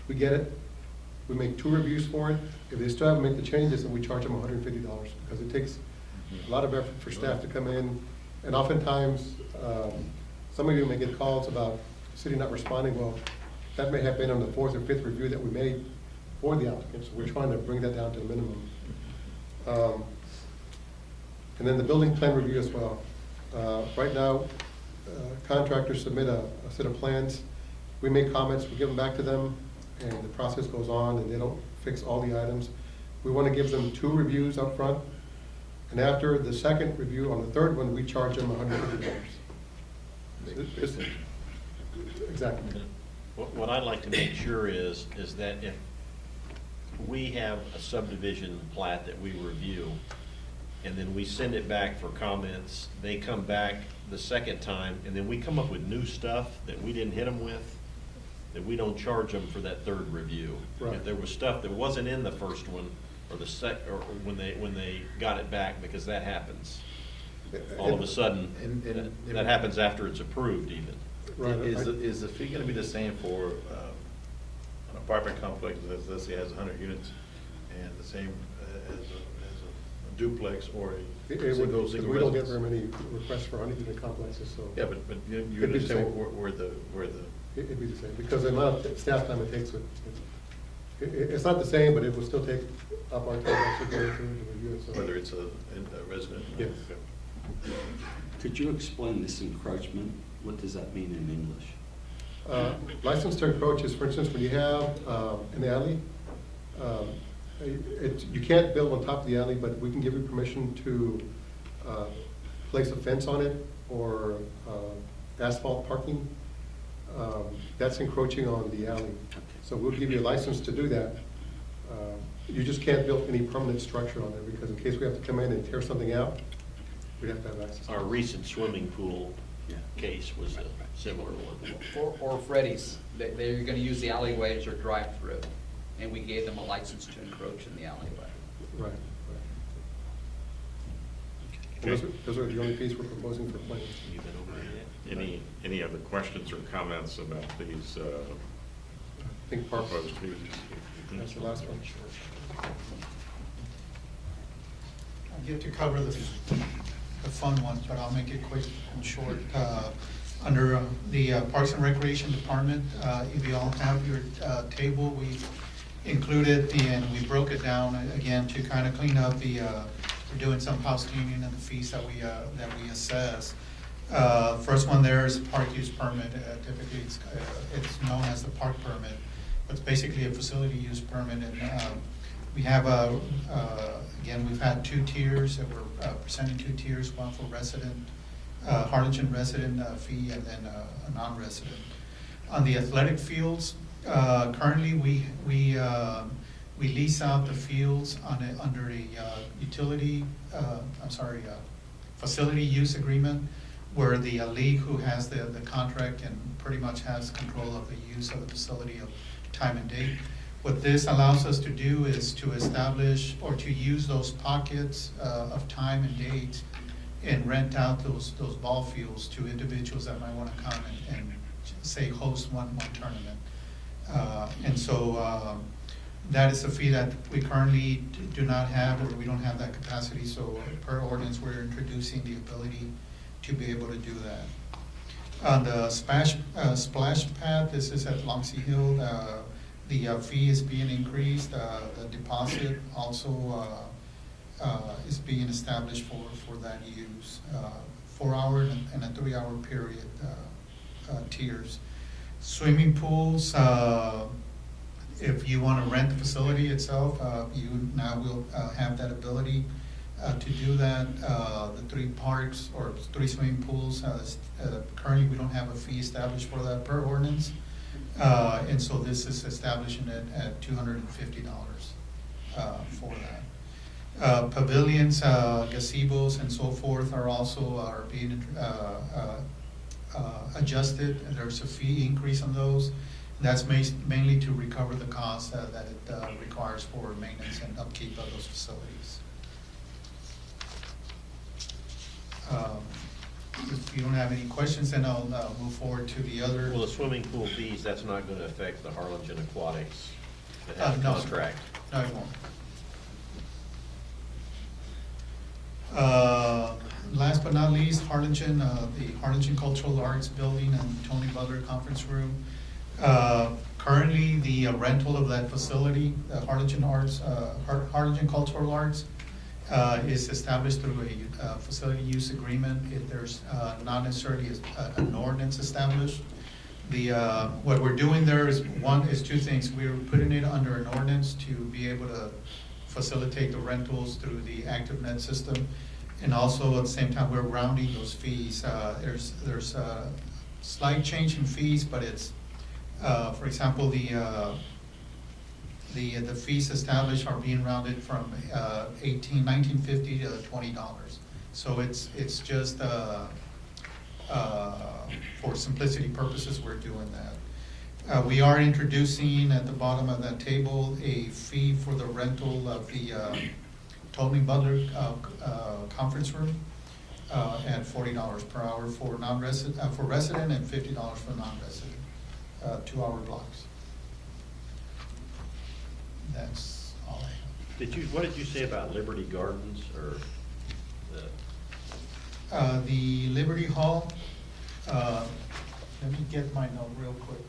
we get it, we make 2 reviews for it. If they still haven't made the changes, then we charge them $150, because it takes a lot of effort for staff to come in. And oftentimes, some of you may get calls about the city not responding. Well, that may have been on the 4th or 5th review that we made for the applicant, so we're trying to bring that down to the minimum. And then the building plan review as well. Right now, contractors submit a set of plans. We make comments, we give them back to them, and the process goes on, and they don't fix all the items. We want to give them 2 reviews up front, and after the second review, on the third one, we charge them $150. Exactly. What I'd like to make sure is that if we have a subdivision plat that we review, and then we send it back for comments, they come back the second time, and then we come up with new stuff that we didn't hit them with, that we don't charge them for that third review. Right. If there was stuff that wasn't in the first one, or or when they got it back, because that happens. All of a sudden, that happens after it's approved even. Right. Is the fee going to be the same for an apartment complex that, let's say, has 100 units, and the same as a duplex or a single We don't get residence? very many requests for 100-unit complexes, so. Yeah, but you It'd be the understand same. where the. It'd be the same, because the amount of staff time it takes, it's not the same, but it will still take up our time to actually go through the review it, so. Whether it's a resident? Yes. Could you explain this encroachment? What does that mean in English? License to encroach is, for instance, when you have an alley, you can't build on top of the alley, but we can give you permission to place a fence on it or asphalt parking. That's encroaching on the alley. So we'll give you a license to do that. You just can't build any permanent structure on there, because in case we have to come in and tear something out, we have to have access. Our recent swimming pool case was a similar one. Or Freddy's, they're going to use the alleyway as their drive-through, and we gave them a license to encroach in the alleyway. Right. Those are the only fees we're proposing for planning. Any other questions or comments about these I think Park proposed fees? That's the last one. I'll get to cover the fun ones, but I'll make it quick and short. Under the Parks and Recreation Department, if you all have your table, we included and we broke it down again to kind of clean up we're doing some house cleaning and the fees that we assess. First one there is a park use permit. Typically, it's known as the park permit, but it's basically a facility use permit. And we have again, we've had 2 tiers that we're presenting 2 tiers, one for resident, Harlingen resident fee, and then a non-resident. On the athletic fields, currently we lease out the fields under a facility use agreement, where the league who has the contract and pretty much has control of the use of the facility of time and date. What this allows us to do is to establish or to use those pockets of time and date and rent out those ball fields to individuals that might want to come and say host one tournament. And so that is a fee that we currently do not have, or we don't have that capacity. So per ordinance, we're introducing the ability to be able to do that. On the splash pad, this is at Longsy Hill. The fee is being increased. The deposit also is being established for that use. 4-hour and a 3-hour period tiers. Swimming pools, if you want to rent the facility itself, you now will have that ability to do that. The 3 parks or 3 swimming pools, currently we don't have a fee established for that per ordinance. And so this is establishing it at $250 for that. Pavilions, gazebos, and so forth are being adjusted, and there's a fee increase on those. That's mainly to recover the cost that it requires for maintenance and upkeep of those facilities. If you don't have any questions, then I'll move forward to the other. Well, the swimming pool fees, that's not going to affect the Harlingen Aquatics that has a No, contract. No, it won't. Last but not least, Harlingen, the Harlingen Cultural Arts Building and Tony Butler Conference Room. Currently, the rental of that facility, Harlingen Cultural Arts, is established through a facility use agreement. There's not necessarily an ordinance established. What we're doing there is 2 things. We're putting it under an ordinance to be able to facilitate the rentals through the ActiveNet system, and also at the same time we're rounding those fees. There's a slight change in fees, but it's for example, the fees established are being rounded from $19.50 to $20. So it's just for simplicity purposes, we're doing that. We are introducing at the bottom of that table a fee for the rental of the Tony Butler conference room at $40 per hour for non-resident, for resident, and $50 for non-resident. 2-hour blocks. That's all I have. What did you say about Liberty Gardens or the Liberty Hall? Let me get my note real quick.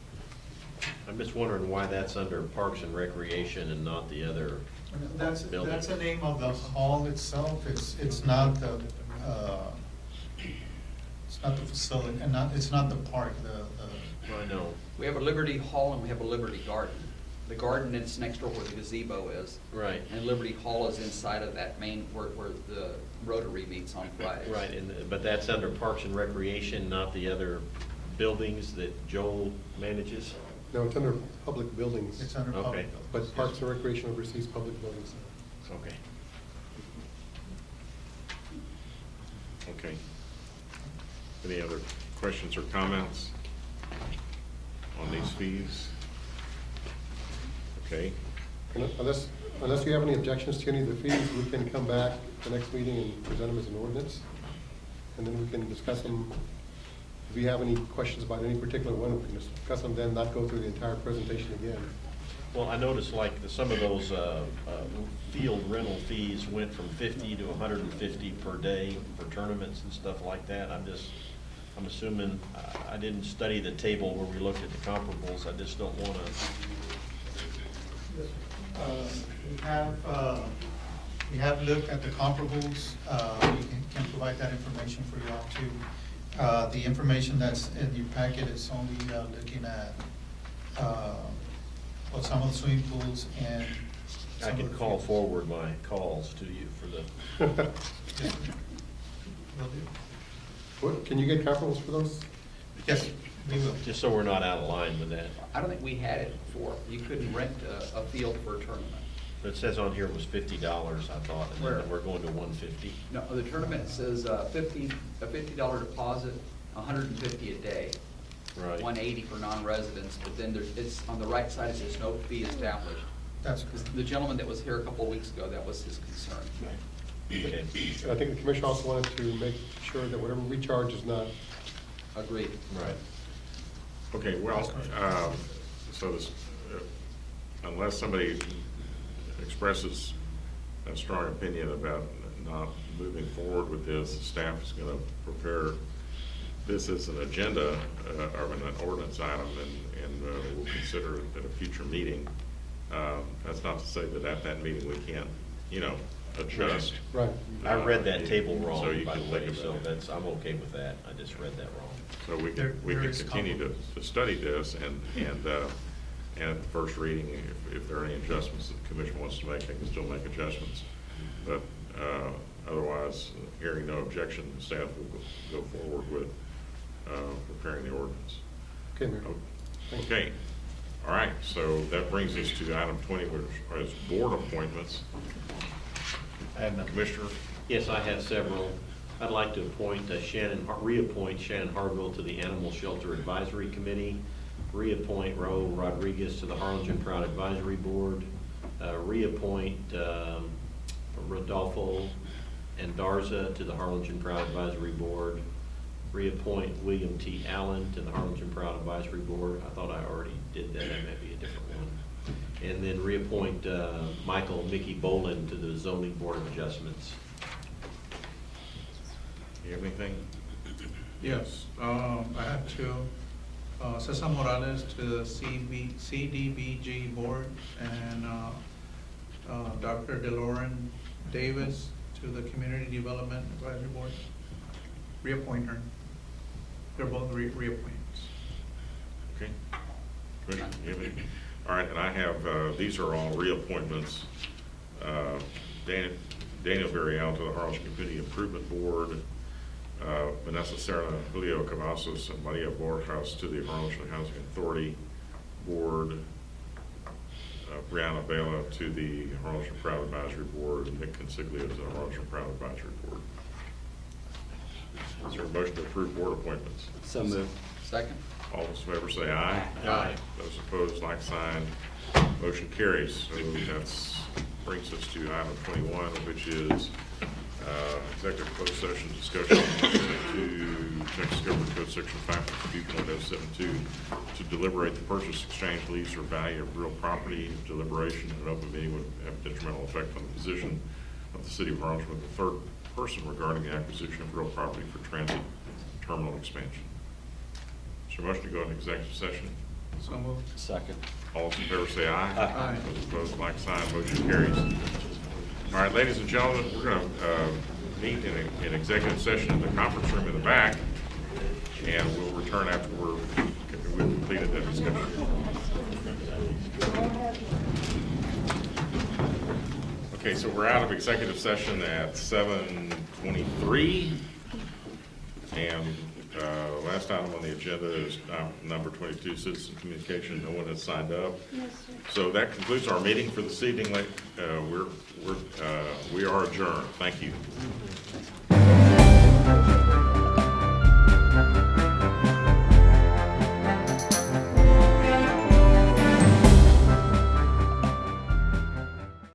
I'm just wondering why that's under Parks and Recreation and not the other building. That's the name of the hall itself. It's not the facility, and it's not the park. I know. We have a Liberty Hall and we have a Liberty Garden. The garden is next door where the gazebo is. Right. And Liberty Hall is inside of that main, where the Rotary meets on Fridays. Right, but that's under Parks and Recreation, not the other buildings that Joel manages? No, it's under public buildings. It's under Okay. public. But Parks and Recreation oversees public buildings. Okay. Okay. Any other questions or comments on these fees? Okay. Unless you have any objections to any of the fees, we can come back the next meeting and present them as an ordinance. And then we can discuss them. If you have any questions about any particular one, we can discuss them then, not go through the entire presentation again. Well, I noticed like some of those field rental fees went from 50 to 150 per day for tournaments and stuff like that. I'm assuming, I didn't study the table where we looked at the comparables. I just don't want to We have looked at the comparables. We can provide that information for you all too. The information that's in your packet is only looking at well, some of the swimming pools and. I can call forward my calls to you for the. What, can you get comparables for those? Yes, we will. Just so we're not out of line with that. I don't think we had it before. You couldn't rent a field for a tournament. It says on here it was $50, I thought, and Where? then we're going to $150. No, the tournament says a $50 deposit, $150 a day. Right. $180 for non-residents, but then it's on the right side, it says no fee established. That's the gentleman that was here a couple of weeks ago, that was his concern. Okay. And I think the commission also wanted to make sure that whatever we charge is not. Agreed. Right. Okay, well, so this, unless somebody expresses a strong opinion about not moving forward with this, the staff is gonna prepare this as an agenda, or an ordinance item, and we'll consider it at a future meeting. That's not to say that at that meeting we can't, adjust. Right. I read that table So wrong, you by the can way, think so about it. I'm okay with that. I just read that wrong. So we There can is continue to study this, and at the first reading, if there are any adjustments that the commission wants to make, they can still make adjustments. But otherwise, hearing no objection, the staff will go forward with preparing the ordinance. Okay, Mayor. Okay, all right, so that brings us to item 20, which is board appointments. Commissioner? Yes, I have several. I'd like to reappoint Shannon Harville to the Animal Shelter Advisory Committee, reappoint Raul Rodriguez to the Harlingen Proud Advisory Board, reappoint Rodolfo Andarza to the Harlingen Proud Advisory Board, reappoint William T. Allen to the Harlingen Proud Advisory Board. I thought I already did that, that may be a different one. And then reappoint Mickey Boland to the Zoning Board of Adjustments. You have anything? Yes, I have two. Cesar Morales to the CDBG board, and Dr. DeLorean Davis to the Community Development Advisory Board. Reappoint her. They're both reappointments. Okay. Commissioner, you have any? All right, and I have, these are all reappointments. Daniel Berrial to the Harlingen Community Improvement Board, Vanessa Serna, Julio Cavazos, and Maria Borjas to the Harlingen Housing Authority Board, Brianna Vela to the Harlingen Proud Advisory Board, and Nick Consiglio to the Harlingen Proud Advisory Board. Is there a motion to approve board appointments? So moved. Second. All those in favor say aye. Aye. Those opposed, like sign. Motion carries. So that brings us to item 21, which is executive closed session discussion to Texas Government Code Section 552.072 to deliberate the purchase, exchange, lease, or value of real property. Deliberation in an open meeting would have a detrimental effect on the position of the city of Harlingen with the third person regarding the acquisition of real property for transit terminal expansion. Is there a motion to go into executive session? So moved. Second. All those in favor say aye. Aye. Those opposed, like sign. Motion carries. All right, ladies and gentlemen, we're going to meet in executive session in the conference room in the back, and we'll return after we've completed that discussion. Okay, so we're out of executive session at 7:23, and last item on the agenda is number 22, citizen communication. No one has signed up. Yes, sir. So that concludes our meeting for this evening. We are adjourned. Thank you.